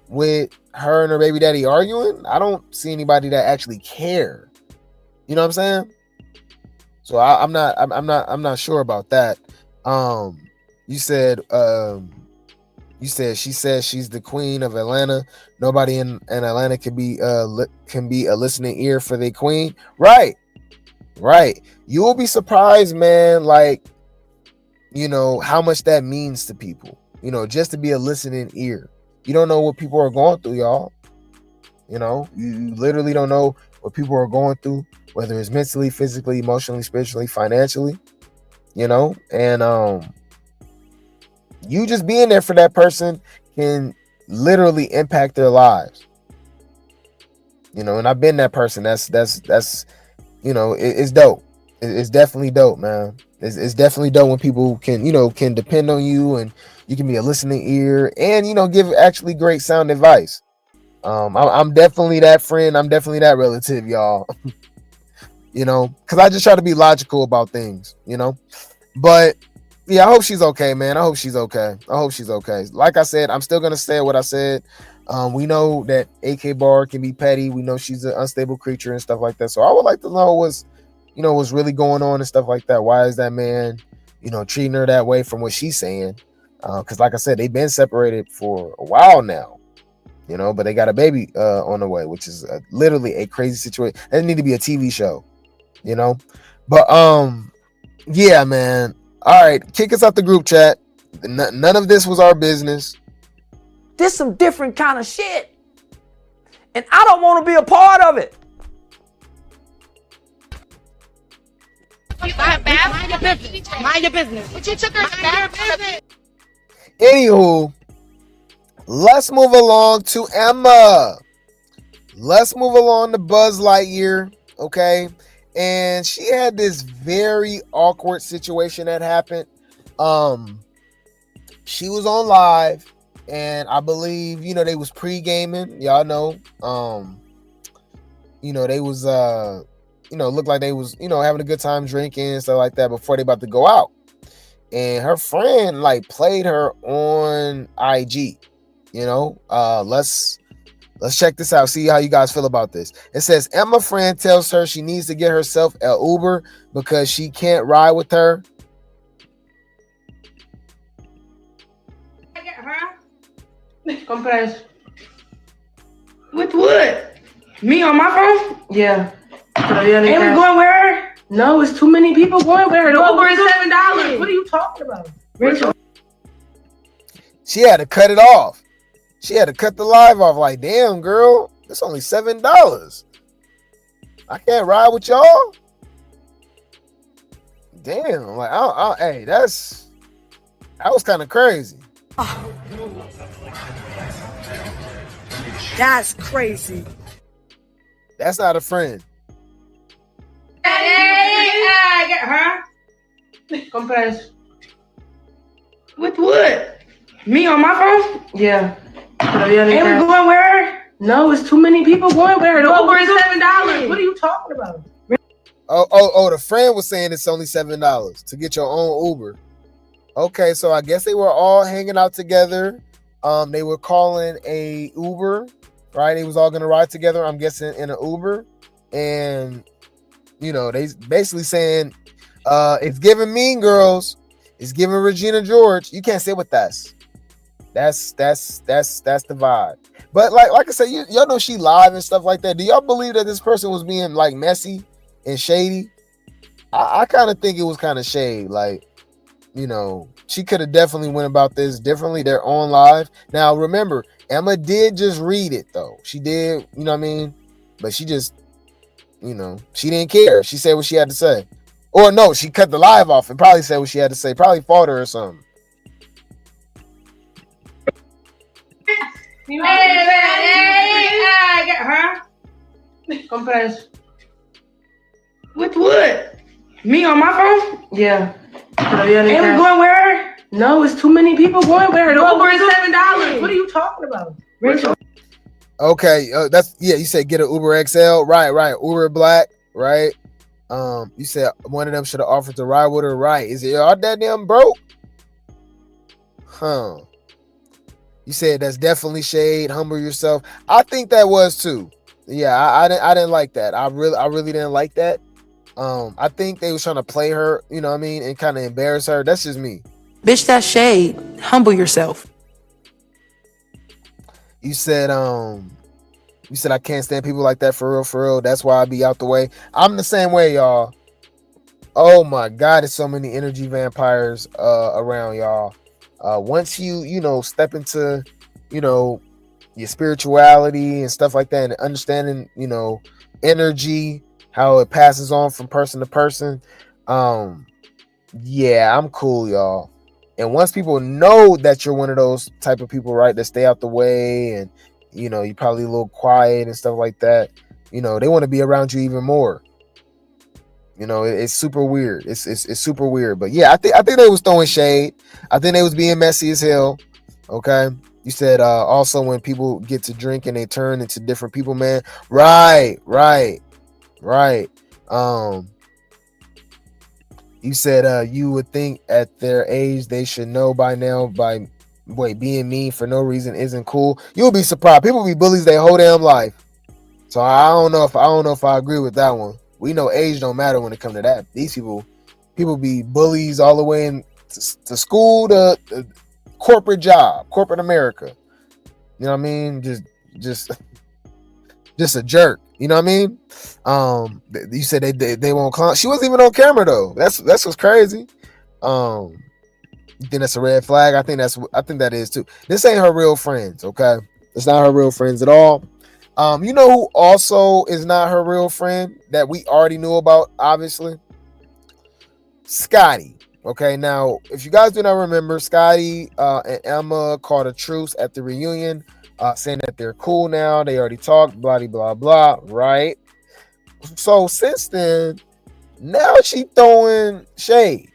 with her and her baby daddy arguing. I don't see anybody that actually care. You know what I'm saying? So I'm not sure about that. You said she says she's the queen of Atlanta. Nobody in Atlanta can be a listening ear for their queen. Right. You will be surprised, man, like, you know, how much that means to people, you know, just to be a listening ear. You don't know what people are going through, y'all. You know, you literally don't know what people are going through, whether it's mentally, physically, emotionally, spiritually, financially, you know, and you just being there for that person can literally impact their lives. You know, and I've been that person. That's you know, it's dope. It's definitely dope, man. It's definitely dope when people can depend on you and you can be a listening ear and, you know, give actually great sound advice. I'm definitely that friend. I'm definitely that relative, y'all. You know, because I just try to be logical about things, you know. But yeah, I hope she's okay, man. I hope she's okay. Like I said, I'm still gonna say what I said. We know that Akbar can be petty. We know she's an unstable creature and stuff like that. So I would like to know what's really going on and stuff like that. Why is that man, you know, treating her that way from what she's saying? Because like I said, they've been separated for a while now, you know, but they got a baby on the way, which is literally a crazy situation. It need to be a TV show, you know. But yeah, man. All right, kick us out the group chat. None of this was our business. This some different kind of shit. And I don't want to be a part of it. Mind your business. Mind your business. But you took her mind your business. Anywho, let's move along to Emma. Let's move along to Buzz Lightyear, okay? And she had this very awkward situation that happened. She was on live, and I believe, you know, they was pre-gaming. Y'all know. You know, they was you know, looked like they was, you know, having a good time drinking and stuff like that before they about to go out. And her friend like played her on IG. You know, let's check this out. See how you guys feel about this. It says Emma friend tells her she needs to get herself an Uber because she can't ride with her. Compress. With what? Me on my phone? Yeah. And we going where? No, it's too many people going where. The Uber is $7. What are you talking about? Rachel. She had to cut it off. She had to cut the live off. Like, damn, girl, it's only $7. I can't ride with y'all. Damn, like, hey, that was kind of crazy. That's crazy. That's not a friend. Huh? Compress. With what? Me on my phone? Yeah. And we going where? No, it's too many people going where. The Uber is $7. What are you talking about? Oh, the friend was saying it's only $7 to get your own Uber. Okay, so I guess they were all hanging out together. They were calling a Uber, right? They was all gonna ride together, I'm guessing, in an Uber. And you know, they basically saying it's giving Mean Girls, it's giving Regina George. You can't sit with us. That's the vibe. But like I said, y'all know she live and stuff like that. Do y'all believe that this person was being like messy and shady? I kind of think it was kind of shade. Like, you know, she could have definitely went about this differently. They're on live. Now, remember, Emma did just read it, though. She did, you know what I mean? But she just, you know, she didn't care. She said what she had to say. Or no, she cut the live off and probably said what she had to say. Probably fought her or something. Huh? Compress. With what? Me on my phone? Yeah. And we going where? No, it's too many people going where. The Uber is $7. What are you talking about? Rachel. Okay, you said get an Uber XL, right? Uber Black, right? You said one of them should have offered to ride with her, right? Is it y'all that damn broke? Huh? You said that's definitely shade. Humble yourself. I think that was too. Yeah, I didn't like that. I really didn't like that. I think they was trying to play her, you know what I mean, and kind of embarrass her. That's just me. Bitch, that's shade. Humble yourself. You said I can't stand people like that for real. That's why I be out the way. I'm the same way, y'all. Oh my God, there's so many energy vampires around, y'all. Once you know, step into, you know, your spirituality and stuff like that, and understanding, you know, energy, how it passes on from person to person. Yeah, I'm cool, y'all. And once people know that you're one of those type of people, right, that stay out the way, and you know, you're probably a little quiet and stuff like that, you know, they want to be around you even more. You know, it's super weird. It's super weird. But yeah, I think they was throwing shade. I think they was being messy as hell. Okay. You said also when people get to drink and they turn into different people, man. Right. You said you would think at their age they should know by now by being mean for no reason isn't cool. You'll be surprised. People be bullies their whole damn life. So I don't know if I agree with that one. We know age don't matter when it comes to that. These people be bullies all the way in to school to corporate job, corporate America. You know what I mean? Just a jerk. You know what I mean? You said they won't clown. She wasn't even on camera though. That's what's crazy. You think that's a red flag? I think that is too. This ain't her real friends, okay? It's not her real friends at all. You know who also is not her real friend that we already knew about, obviously? Scotty. Okay, now, if you guys do not remember, Scotty and Emma called a truce at the reunion, saying that they're cool now. They already talked, blah, blah, blah, right? So since then, now she throwing shade.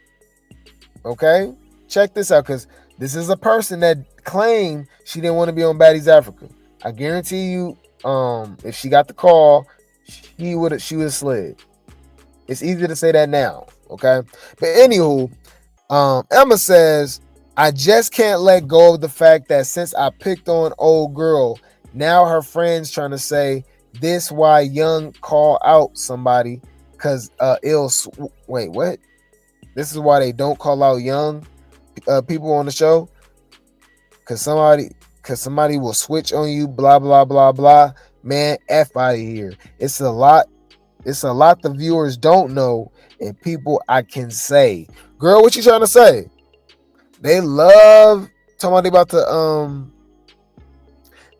Okay? Check this out, because this is a person that claimed she didn't want to be on Baddies Africa. I guarantee you, if she got the call, she would have slid. It's easy to say that now, okay? But anywho, Emma says, I just can't let go of the fact that since I picked on old girl, now her friends trying to say this why young call out somebody because wait, what? This is why they don't call out young people on the show because because somebody will switch on you, blah, blah, blah, blah. Man, F out of here. It's a lot the viewers don't know, and people I can say. Girl, what you trying to say? They love talking about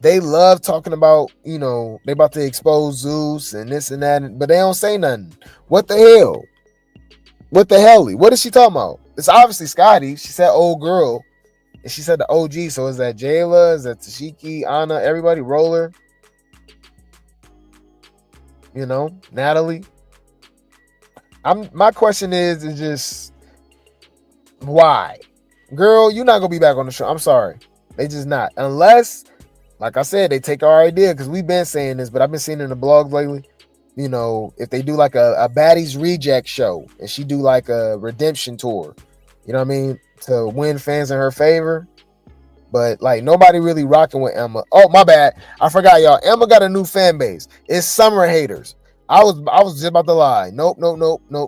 they love talking about, you know, they about to expose Zeus and this and that, but they don't say nothing. What the hell? What the hell? What is she talking about? It's obviously Scotty. She said old girl, and she said the OG. So is that Jela? Is that Tashiki, Anna, everybody, Roller? You know, Natalie. My question is just why? Girl, you're not gonna be back on the show. I'm sorry. They just not. Unless, like I said, they take our idea, because we've been saying this, but I've been seeing it in the blogs lately. You know, if they do like a Baddies reject show and she do like a redemption tour, you know what I mean, to win fans in her favor. But like nobody really rocking with Emma. Oh, my bad. I forgot, y'all. Emma got a new fan base. It's summer haters. I was just about to lie. Nope.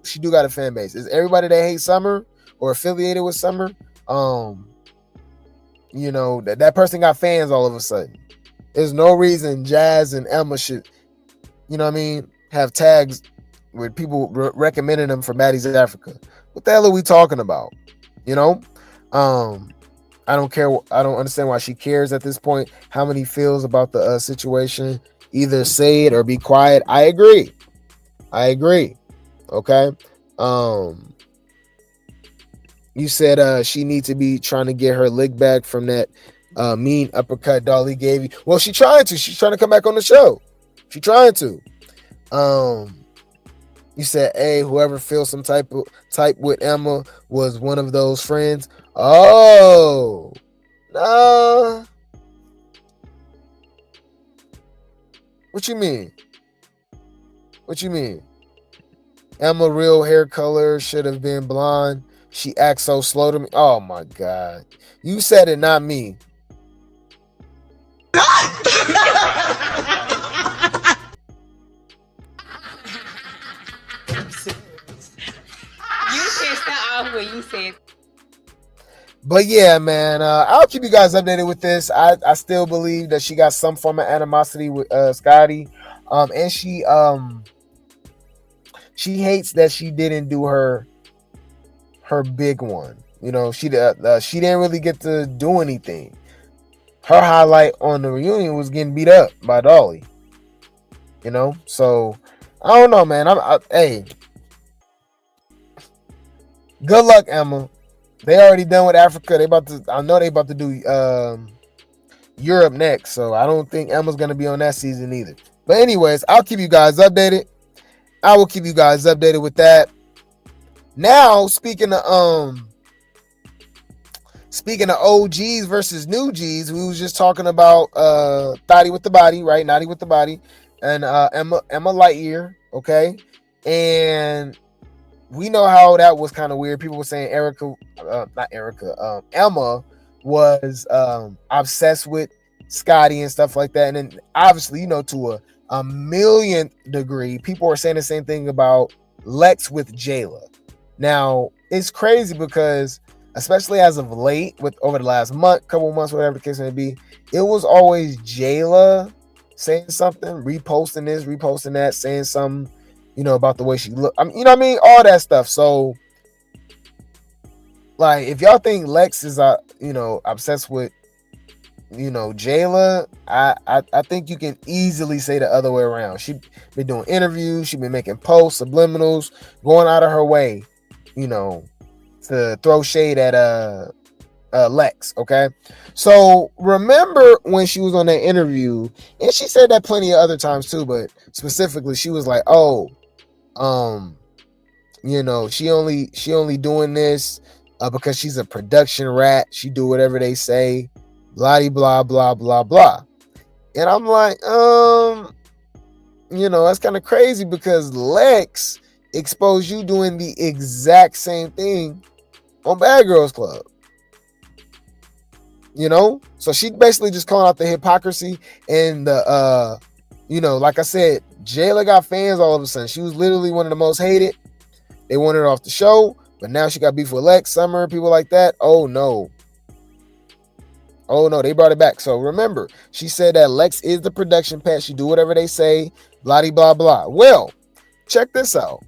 She do got a fan base. It's everybody that hates Summer or affiliated with Summer. You know, that person got fans all of a sudden. There's no reason Jazz and Emma should, you know what I mean, have tags with people recommending them for Baddies Africa. What the hell are we talking about? You know? I don't care. I don't understand why she cares at this point. How many feels about the situation? Either say it or be quiet. I agree. Okay. You said she needs to be trying to get her lick back from that mean uppercut Dolly gave you. Well, she's trying to. She's trying to come back on the show. She's trying to. You said, hey, whoever feels some type with Emma was one of those friends. Oh, nah. What you mean? Emma real hair color should have been blonde. She acts so slow to me. Oh my God. You said it, not me. You said something where you said. But yeah, man, I'll keep you guys updated with this. I still believe that she got some form of animosity with Scotty, and she hates that she didn't do her big one. You know, she didn't really get to do anything. Her highlight on the reunion was getting beat up by Dolly. You know, so I don't know, man. Hey, good luck, Emma. They already done with Africa. I know they about to do Europe next. So I don't think Emma's gonna be on that season either. But anyways, I'll keep you guys updated. I will keep you guys updated with that. Now, speaking of OGs versus new Gs, we was just talking about Thotty with the body, right? Naughty with the body, and Emma Lightyear, okay? And we know how that was kind of weird. People were saying Emma was obsessed with Scotty and stuff like that. And then obviously, you know, to a millionth degree, people are saying the same thing about Lex with Jela. Now, it's crazy because, especially as of late, over the last couple months, whatever the case may be, it was always Jela saying something, reposting this, reposting that, saying something, you know, about the way she looked. I mean, you know what I mean? All that stuff. So, like, if y'all think Lex is, you know, obsessed with, you know, Jela, I think you can easily say the other way around. She been doing interviews, she been making posts, subliminals, going out of her way, you know, to throw shade at Lex. Okay, so remember when she was on that interview, and she said that plenty of other times too, but specifically she was like, oh, you know, she only doing this because she's a production rat. She do whatever they say, blah blah blah blah blah. And I'm like, you know, that's kind of crazy because Lex exposed you doing the exact same thing on Bad Girls Club. You know, so she basically just calling out the hypocrisy and the you know, like I said, Jayla got fans all of a sudden. She was literally one of the most hated. They wanted her off the show, but now she got beef with Lex, Summer, people like that. Oh no. Oh no, they brought it back. So remember, she said that Lex is the production pet. She do whatever they say, blah blah blah. Well, check this out.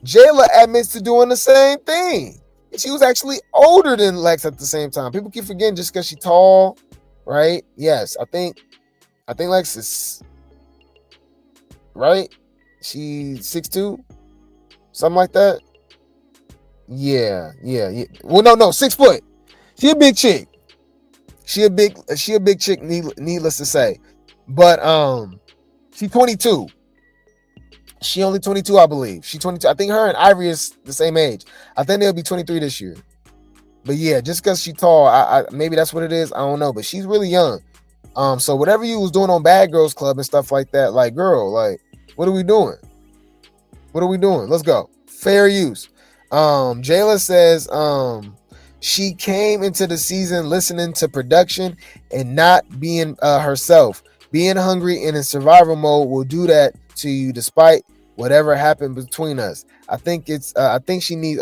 Jela admits to doing the same thing. She was actually older than Lex at the same time. People keep forgetting just because she's tall, right? Yes, I think Lex is right. She's 6'2", something like that. Yeah. Well, no, 6 foot. She a big chick. She a big chick. Needless to say, but she's 22. She only 22, I believe. She 22. I think her and Ivory is the same age. I think they'll be 23 this year. But yeah, just because she's tall, I maybe that's what it is. I don't know. But she's really young. So whatever you was doing on Bad Girls Club and stuff like that, like, girl, like, what are we doing? Let's go. Fair use. Jayla says she came into the season listening to production and not being herself. Being hungry and in survival mode will do that to you despite whatever happened between us. I think she needs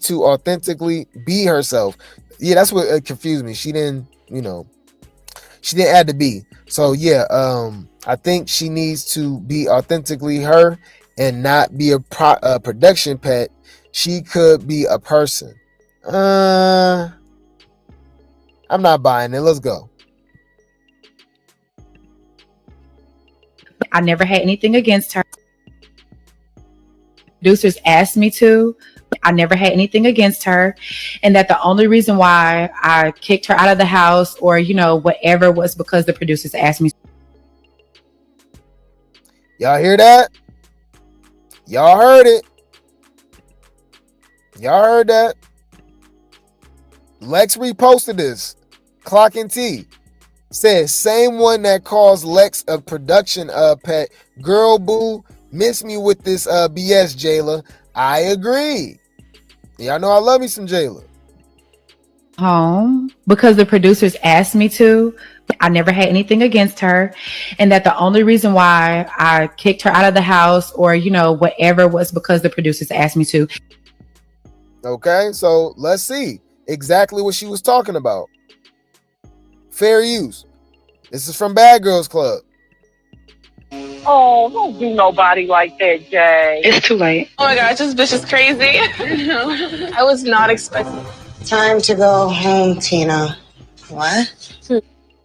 to authentically be herself. Yeah, that's what confused me. She didn't add the B. So yeah, I think she needs to be authentically her and not be a production pet. She could be a person. I'm not buying it. Let's go. I never had anything against her. Producers asked me to. I never had anything against her. And that the only reason why I kicked her out of the house or, whatever was because the producers asked me. Y'all hear that? Y'all heard it. Y'all heard that? Lex reposted this. Clock and T says, same one that calls Lex a production pet. Girl, boo, miss me with this BS, Jayla. I agree. Y'all know I love me some Jayla. Home because the producers asked me to. I never had anything against her. And that the only reason why I kicked her out of the house or, whatever was because the producers asked me to. Okay, so let's see exactly what she was talking about. Fair use. This is from Bad Girls Club. Oh, don't do nobody like that, Jay. It's too late. Oh my gosh, this bitch is crazy. I was not expecting. Time to go home, Tina. What?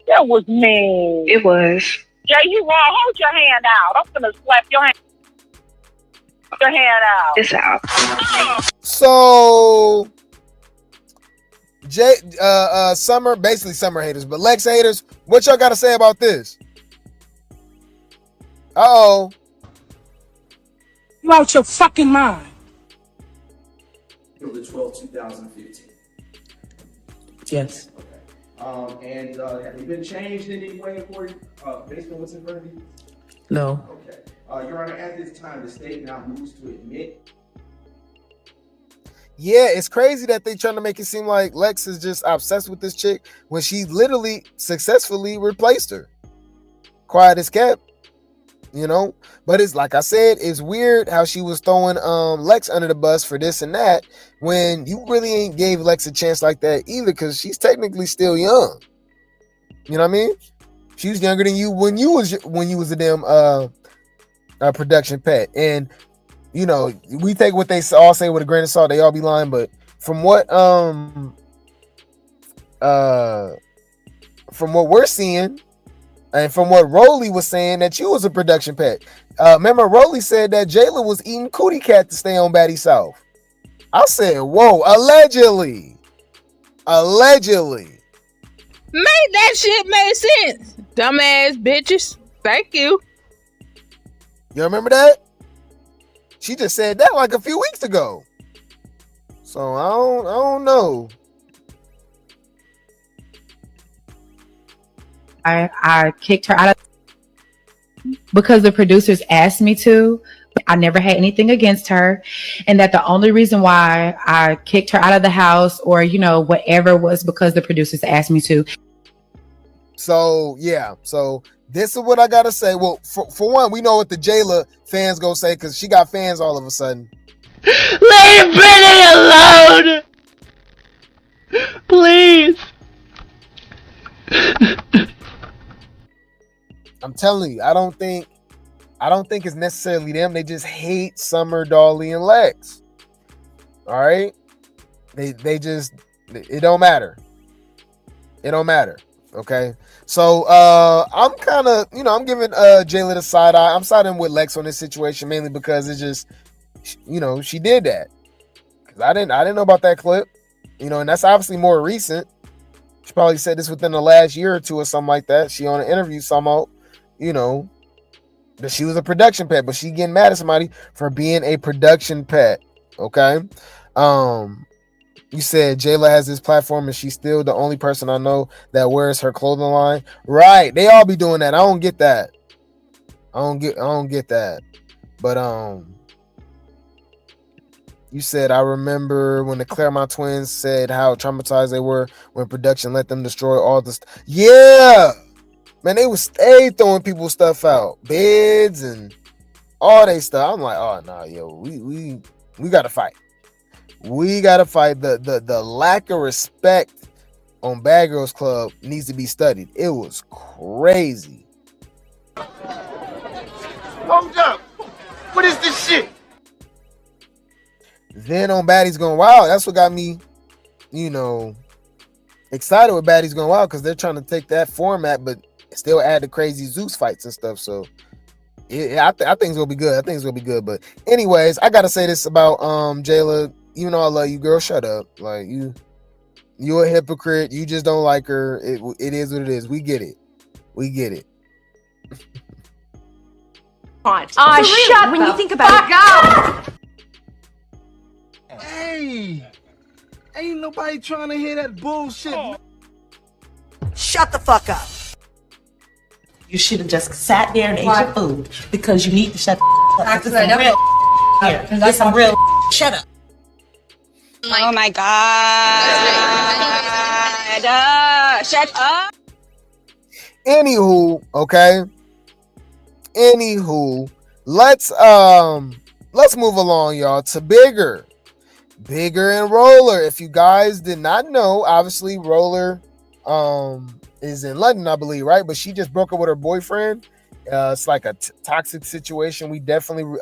That was mean. It was. Jay, you wrong. Hold your hand out. I'm gonna slap your hand. Your hand out. It's out. So Summer, basically Summer haters, but Lex haters, what y'all gotta say about this? Uh-oh. You out your fucking mind. The 12th, 2015. Yes. Okay. And have you been changed in any way according based on what's in front of you? No. Okay. Your Honor, at this time, the state now moves to admit. Yeah, it's crazy that they trying to make it seem like Lex is just obsessed with this chick when she literally successfully replaced her. Quiet as kept. But it's like I said, it's weird how she was throwing Lex under the bus for this and that when you really ain't gave Lex a chance like that either, because she's technically still young. You know what I mean? She was younger than you when you was a damn production pet. And we take what they all say with a grain of salt. They all be lying, but from what we're seeing. And from what Rolly was saying, that you was a production pet. Remember, Rolly said that Jayla was eating cootie cat to stay on Batty South. I said, whoa, allegedly. Made that shit make sense. Dumbass bitches. Thank you. You remember that? She just said that like a few weeks ago. So I don't know. I kicked her out of because the producers asked me to. I never had anything against her. And that the only reason why I kicked her out of the house or, whatever was because the producers asked me to. So, yeah. So this is what I got to say. Well, for one, we know what the Jayla fans gonna say because she got fans all of a sudden. Leave Brittany alone! Please. I'm telling you, I don't think it's necessarily them. They just hate Summer, Dolly, and Lex. All right, they just, it don't matter. It don't matter. Okay, so I'm kind of, I'm giving Jela the side eye. I'm siding with Lex on this situation mainly because it's just, she did that. Cause I didn't know about that clip, and that's obviously more recent. She probably said this within the last year or two or something like that. She on an interview somehow, that she was a production pet, but she getting mad at somebody for being a production pet. Okay. You said Jela has this platform and she's still the only person I know that wears her clothing line. Right. They all be doing that. I don't get that. I don't get that. But you said, I remember when the Claremont twins said how traumatized they were when production let them destroy all the yeah. Man, they was stay throwing people's stuff out. Beds and all they stuff. I'm like, oh no, yo, we gotta fight. We gotta fight. The lack of respect on Bad Girls Club needs to be studied. It was crazy. Hold up. What is this shit? Then on Baddies Gone Wild, that's what got me, excited with Baddies Gone Wild, because they're trying to take that format but still add the crazy Zeus fights and stuff. So I think it's gonna be good. I think it's gonna be good. But anyways, I gotta say this about Jela. Even though I love you, girl, shut up. Like you a hypocrite. You just don't like her. It is what it is. We get it. We get it. Shut when you think about it. Hey, ain't nobody trying to hear that bullshit. Shut the fuck up. You should have just sat there and ate your food because you need to shut the up. Actually, there's some real shut up. Oh my god. Shut up. Anywho, okay. Let's move along, y'all, to Bigger and Roller. If you guys did not know, obviously Roller is in London, I believe, right? But she just broke up with her boyfriend. It's like a toxic situation. We definitely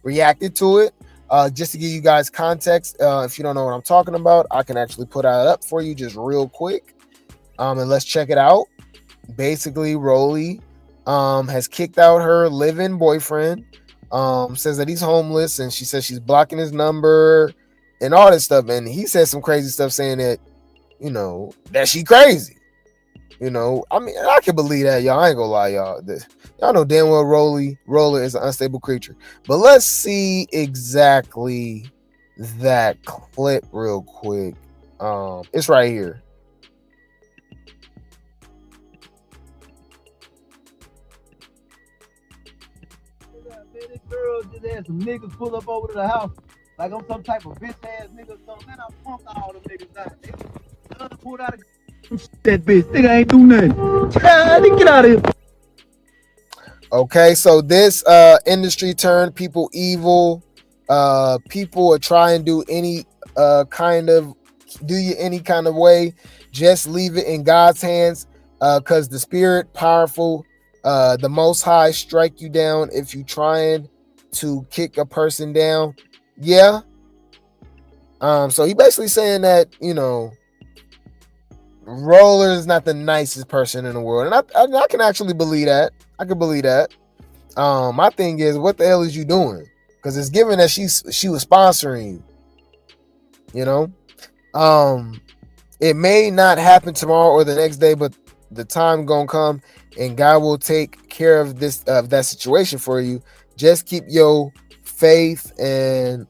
reacted to it. Just to give you guys context, if you don't know what I'm talking about, I can actually put that up for you just real quick. And let's check it out. Basically, Rolly has kicked out her live-in boyfriend. Says that he's homeless, and she says she's blocking his number and all this stuff. And he said some crazy stuff saying that, that she crazy. I mean, I can believe that, y'all. I ain't gonna lie, y'all. Y'all know damn well Roller is an unstable creature. But let's see exactly that clip real quick. It's right here. This girl just had some niggas pull up over to the house like I'm some type of bitch ass nigga or something. Man, I punked all them niggas out. They pulled out that bitch. Nigga ain't do nothing. Get out of here. Okay, so this industry turned people evil. People are trying to do any kind of way. Just leave it in God's hands, because the spirit powerful. The Most High strike you down if you trying to kick a person down. Yeah. So he basically saying that, Roller is not the nicest person in the world, and I can actually believe that. I can believe that. My thing is, what the hell is you doing? Because it's given that she was sponsoring you. It may not happen tomorrow or the next day, but the time gonna come, and God will take care of that situation for you. Just keep your faith and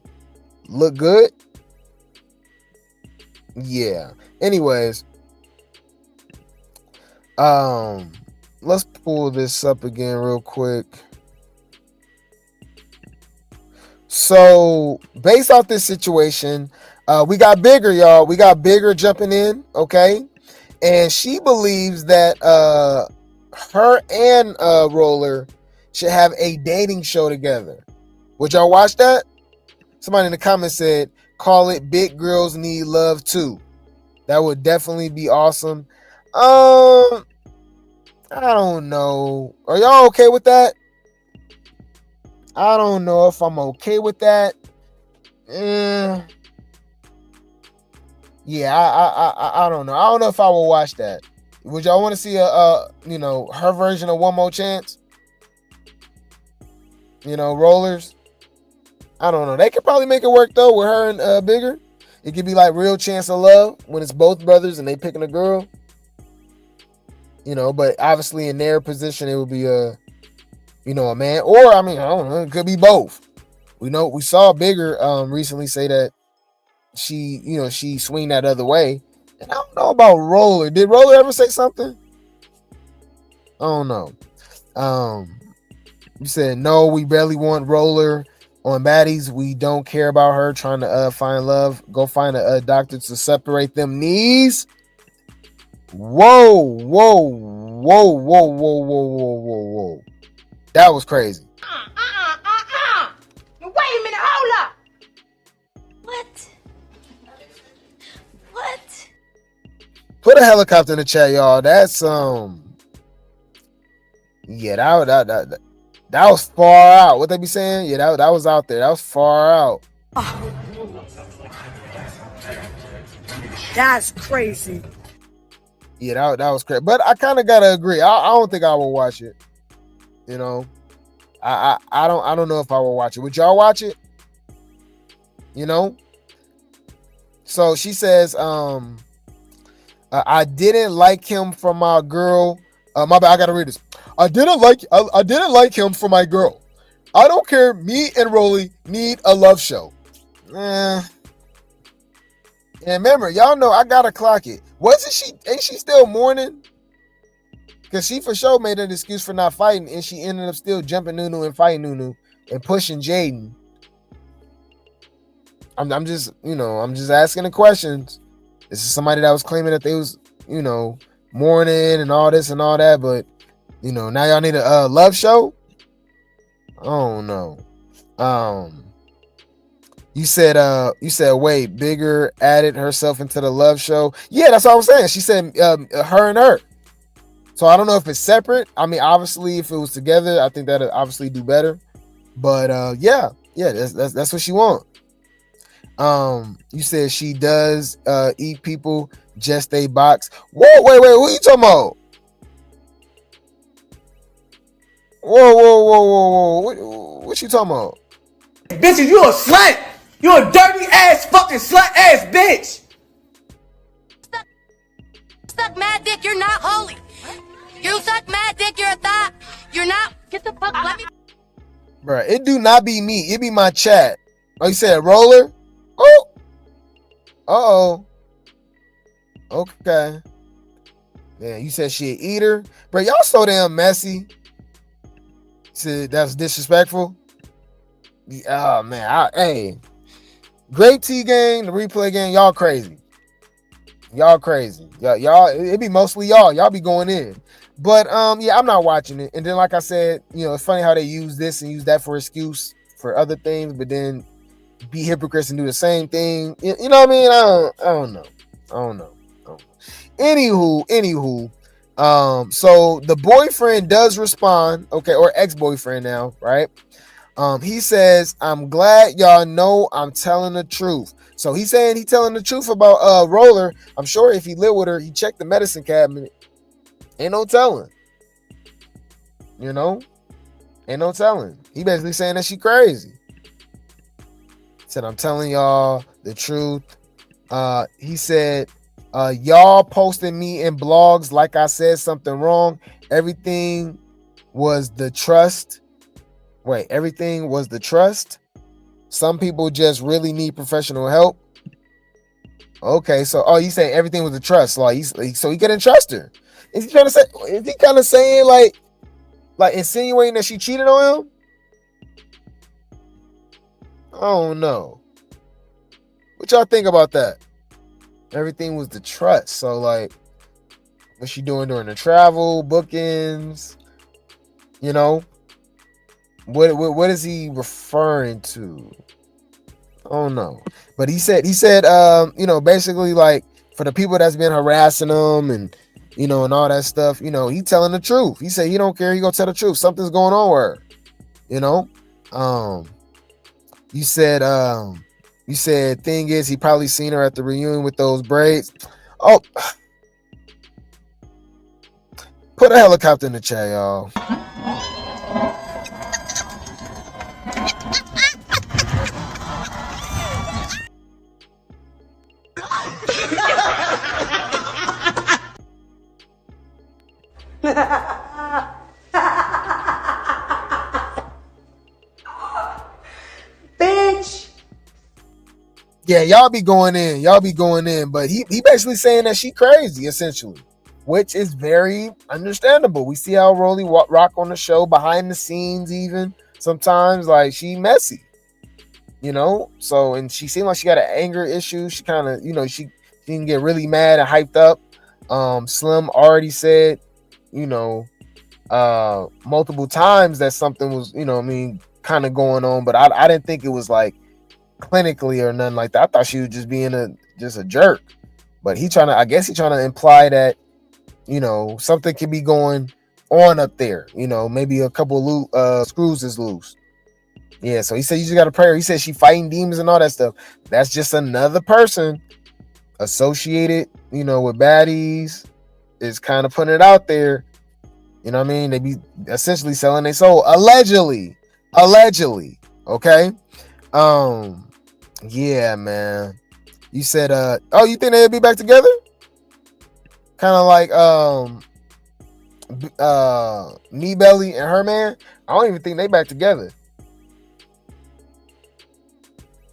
look good. Yeah. Anyways. Let's pull this up again real quick. So, based off this situation, we got Bigger, y'all. We got Bigger jumping in, okay? And she believes that her and Roller should have a dating show together. Would y'all watch that? Somebody in the comments said, call it Big Girls Need Love Too. That would definitely be awesome. I don't know. Are y'all okay with that? I don't know if I'm okay with that. Yeah, I don't know. I don't know if I will watch that. Would y'all want to see her version of One More Chance? Rollers. I don't know. They could probably make it work though with her and Bigger. It could be like Real Chance of Love when it's both brothers and they picking a girl. But obviously in their position it would be a man, or I don't know, it could be both. We saw Bigger recently say that she swing that other way. And I don't know about Roller. Did Roller ever say something? I don't know. You said no, we barely want Roller on Baddies. We don't care about her trying to find love. Go find a doctor to separate them knees. Whoa. That was crazy. Wait a minute, hold up. What? Put a helicopter in the chat, y'all. That's yeah, that was far out. What they be saying? Yeah, that was out there. That was far out. That's crazy. Yeah, that was crazy. But I kind of gotta agree. I don't think I will watch it. I don't know if I will watch it. Would y'all watch it? So she says, I didn't like him for my girl. My bad, I gotta read this. I didn't like him for my girl. I don't care. Me and Rolly need a love show. And remember, y'all know I gotta clock it. Ain't she still mourning? Because she for sure made an excuse for not fighting, and she ended up still jumping Nunu and fighting Nunu and pushing Jaden. I'm just asking the questions. This is somebody that was claiming that they was, mourning and all this and all that, but now y'all need a love show? I don't know. You said wait, Bigger added herself into the love show. Yeah, that's what I was saying. She said her and her. So I don't know if it's separate. I mean, obviously, if it was together, I think that'd obviously do better. But yeah, that's what she want. You said she does eat people, just a box. Whoa, wait, what are you talking about? Whoa. What you talking about? Bitches, you a slut. You a dirty ass fucking slut ass bitch. Suck mad dick, you're not holy. You suck mad dick, you're a thought. You're not. Get the fuck. Let me. Bruh, it do not be me. It be my chat. Oh, you said Roller? Oh. Uh-oh. Okay. Yeah, you said she an eater. Bro, y'all so damn messy. Said that's disrespectful. Oh man, hey. Grape T gang, the replay gang, y'all crazy. Y'all crazy. Y'all, it be mostly y'all. Y'all be going in. But yeah, I'm not watching it. And then, like I said, it's funny how they use this and use that for excuse for other things, but then be hypocrites and do the same thing. You know what I mean? I don't know. Anywho, so the boyfriend does respond, okay, or ex-boyfriend now, right? He says, I'm glad y'all know I'm telling the truth. So he's saying he telling the truth about Roller. I'm sure if he lived with her, he checked the medicine cabinet. Ain't no telling. Ain't no telling. He basically saying that she crazy. Said, I'm telling y'all the truth. He said, y'all posting me in blogs like I said something wrong. Everything was the trust. Everything was the trust. Some people just really need professional help. Okay, so you say everything was the trust. So he couldn't trust her. Is he kind of saying like insinuating that she cheated on him? I don't know. What y'all think about that? Everything was the trust. So what's she doing during the travel bookings? What is he referring to? I don't know. But he said, basically for the people that's been harassing him and, you know, and all that stuff, you know, he telling the truth. He said he don't care. He gonna tell the truth. Something's going on with her, you know. You said thing is he probably seen her at the reunion with those braids. Oh, put a helicopter in the chat, y'all. Bitch. Yeah, y'all be going in, but he basically saying that she crazy, essentially, which is very understandable. We see how Rolly rock on the show behind the scenes, even sometimes, like, she messy, you know. So, and she seemed like she got an anger issue. She kind of, you know, she can get really mad and hyped up. Slim already said, you know, multiple times that something was, you know, I mean, kind of going on, but I didn't think it was like clinically or nothing like that. I thought she was just being a jerk. But I guess he trying to imply that, you know, something could be going on up there. You know, maybe a couple screws is loose. Yeah, so he said you just got to pray. He said she fighting demons and all that stuff. That's just another person associated, you know, with baddies, is kind of putting it out there. You know what I mean? They be essentially selling their soul. Allegedly. Okay. Yeah, man. You said, oh, you think they'll be back together? Kind of like Me Belly and her man. I don't even think they back together.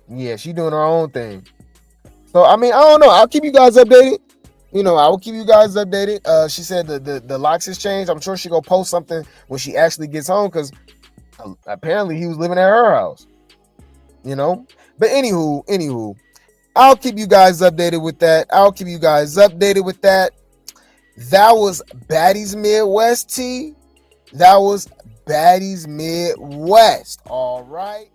Yeah, she doing her own thing. So I mean, I don't know. I'll keep you guys updated. You know, I will keep you guys updated. She said the locks has changed. I'm sure she gonna post something when she actually gets home, because apparently he was living at her house. You know, but anywho, I'll keep you guys updated with that. That was Baddies Midwest, T. That was Baddies Midwest. All right.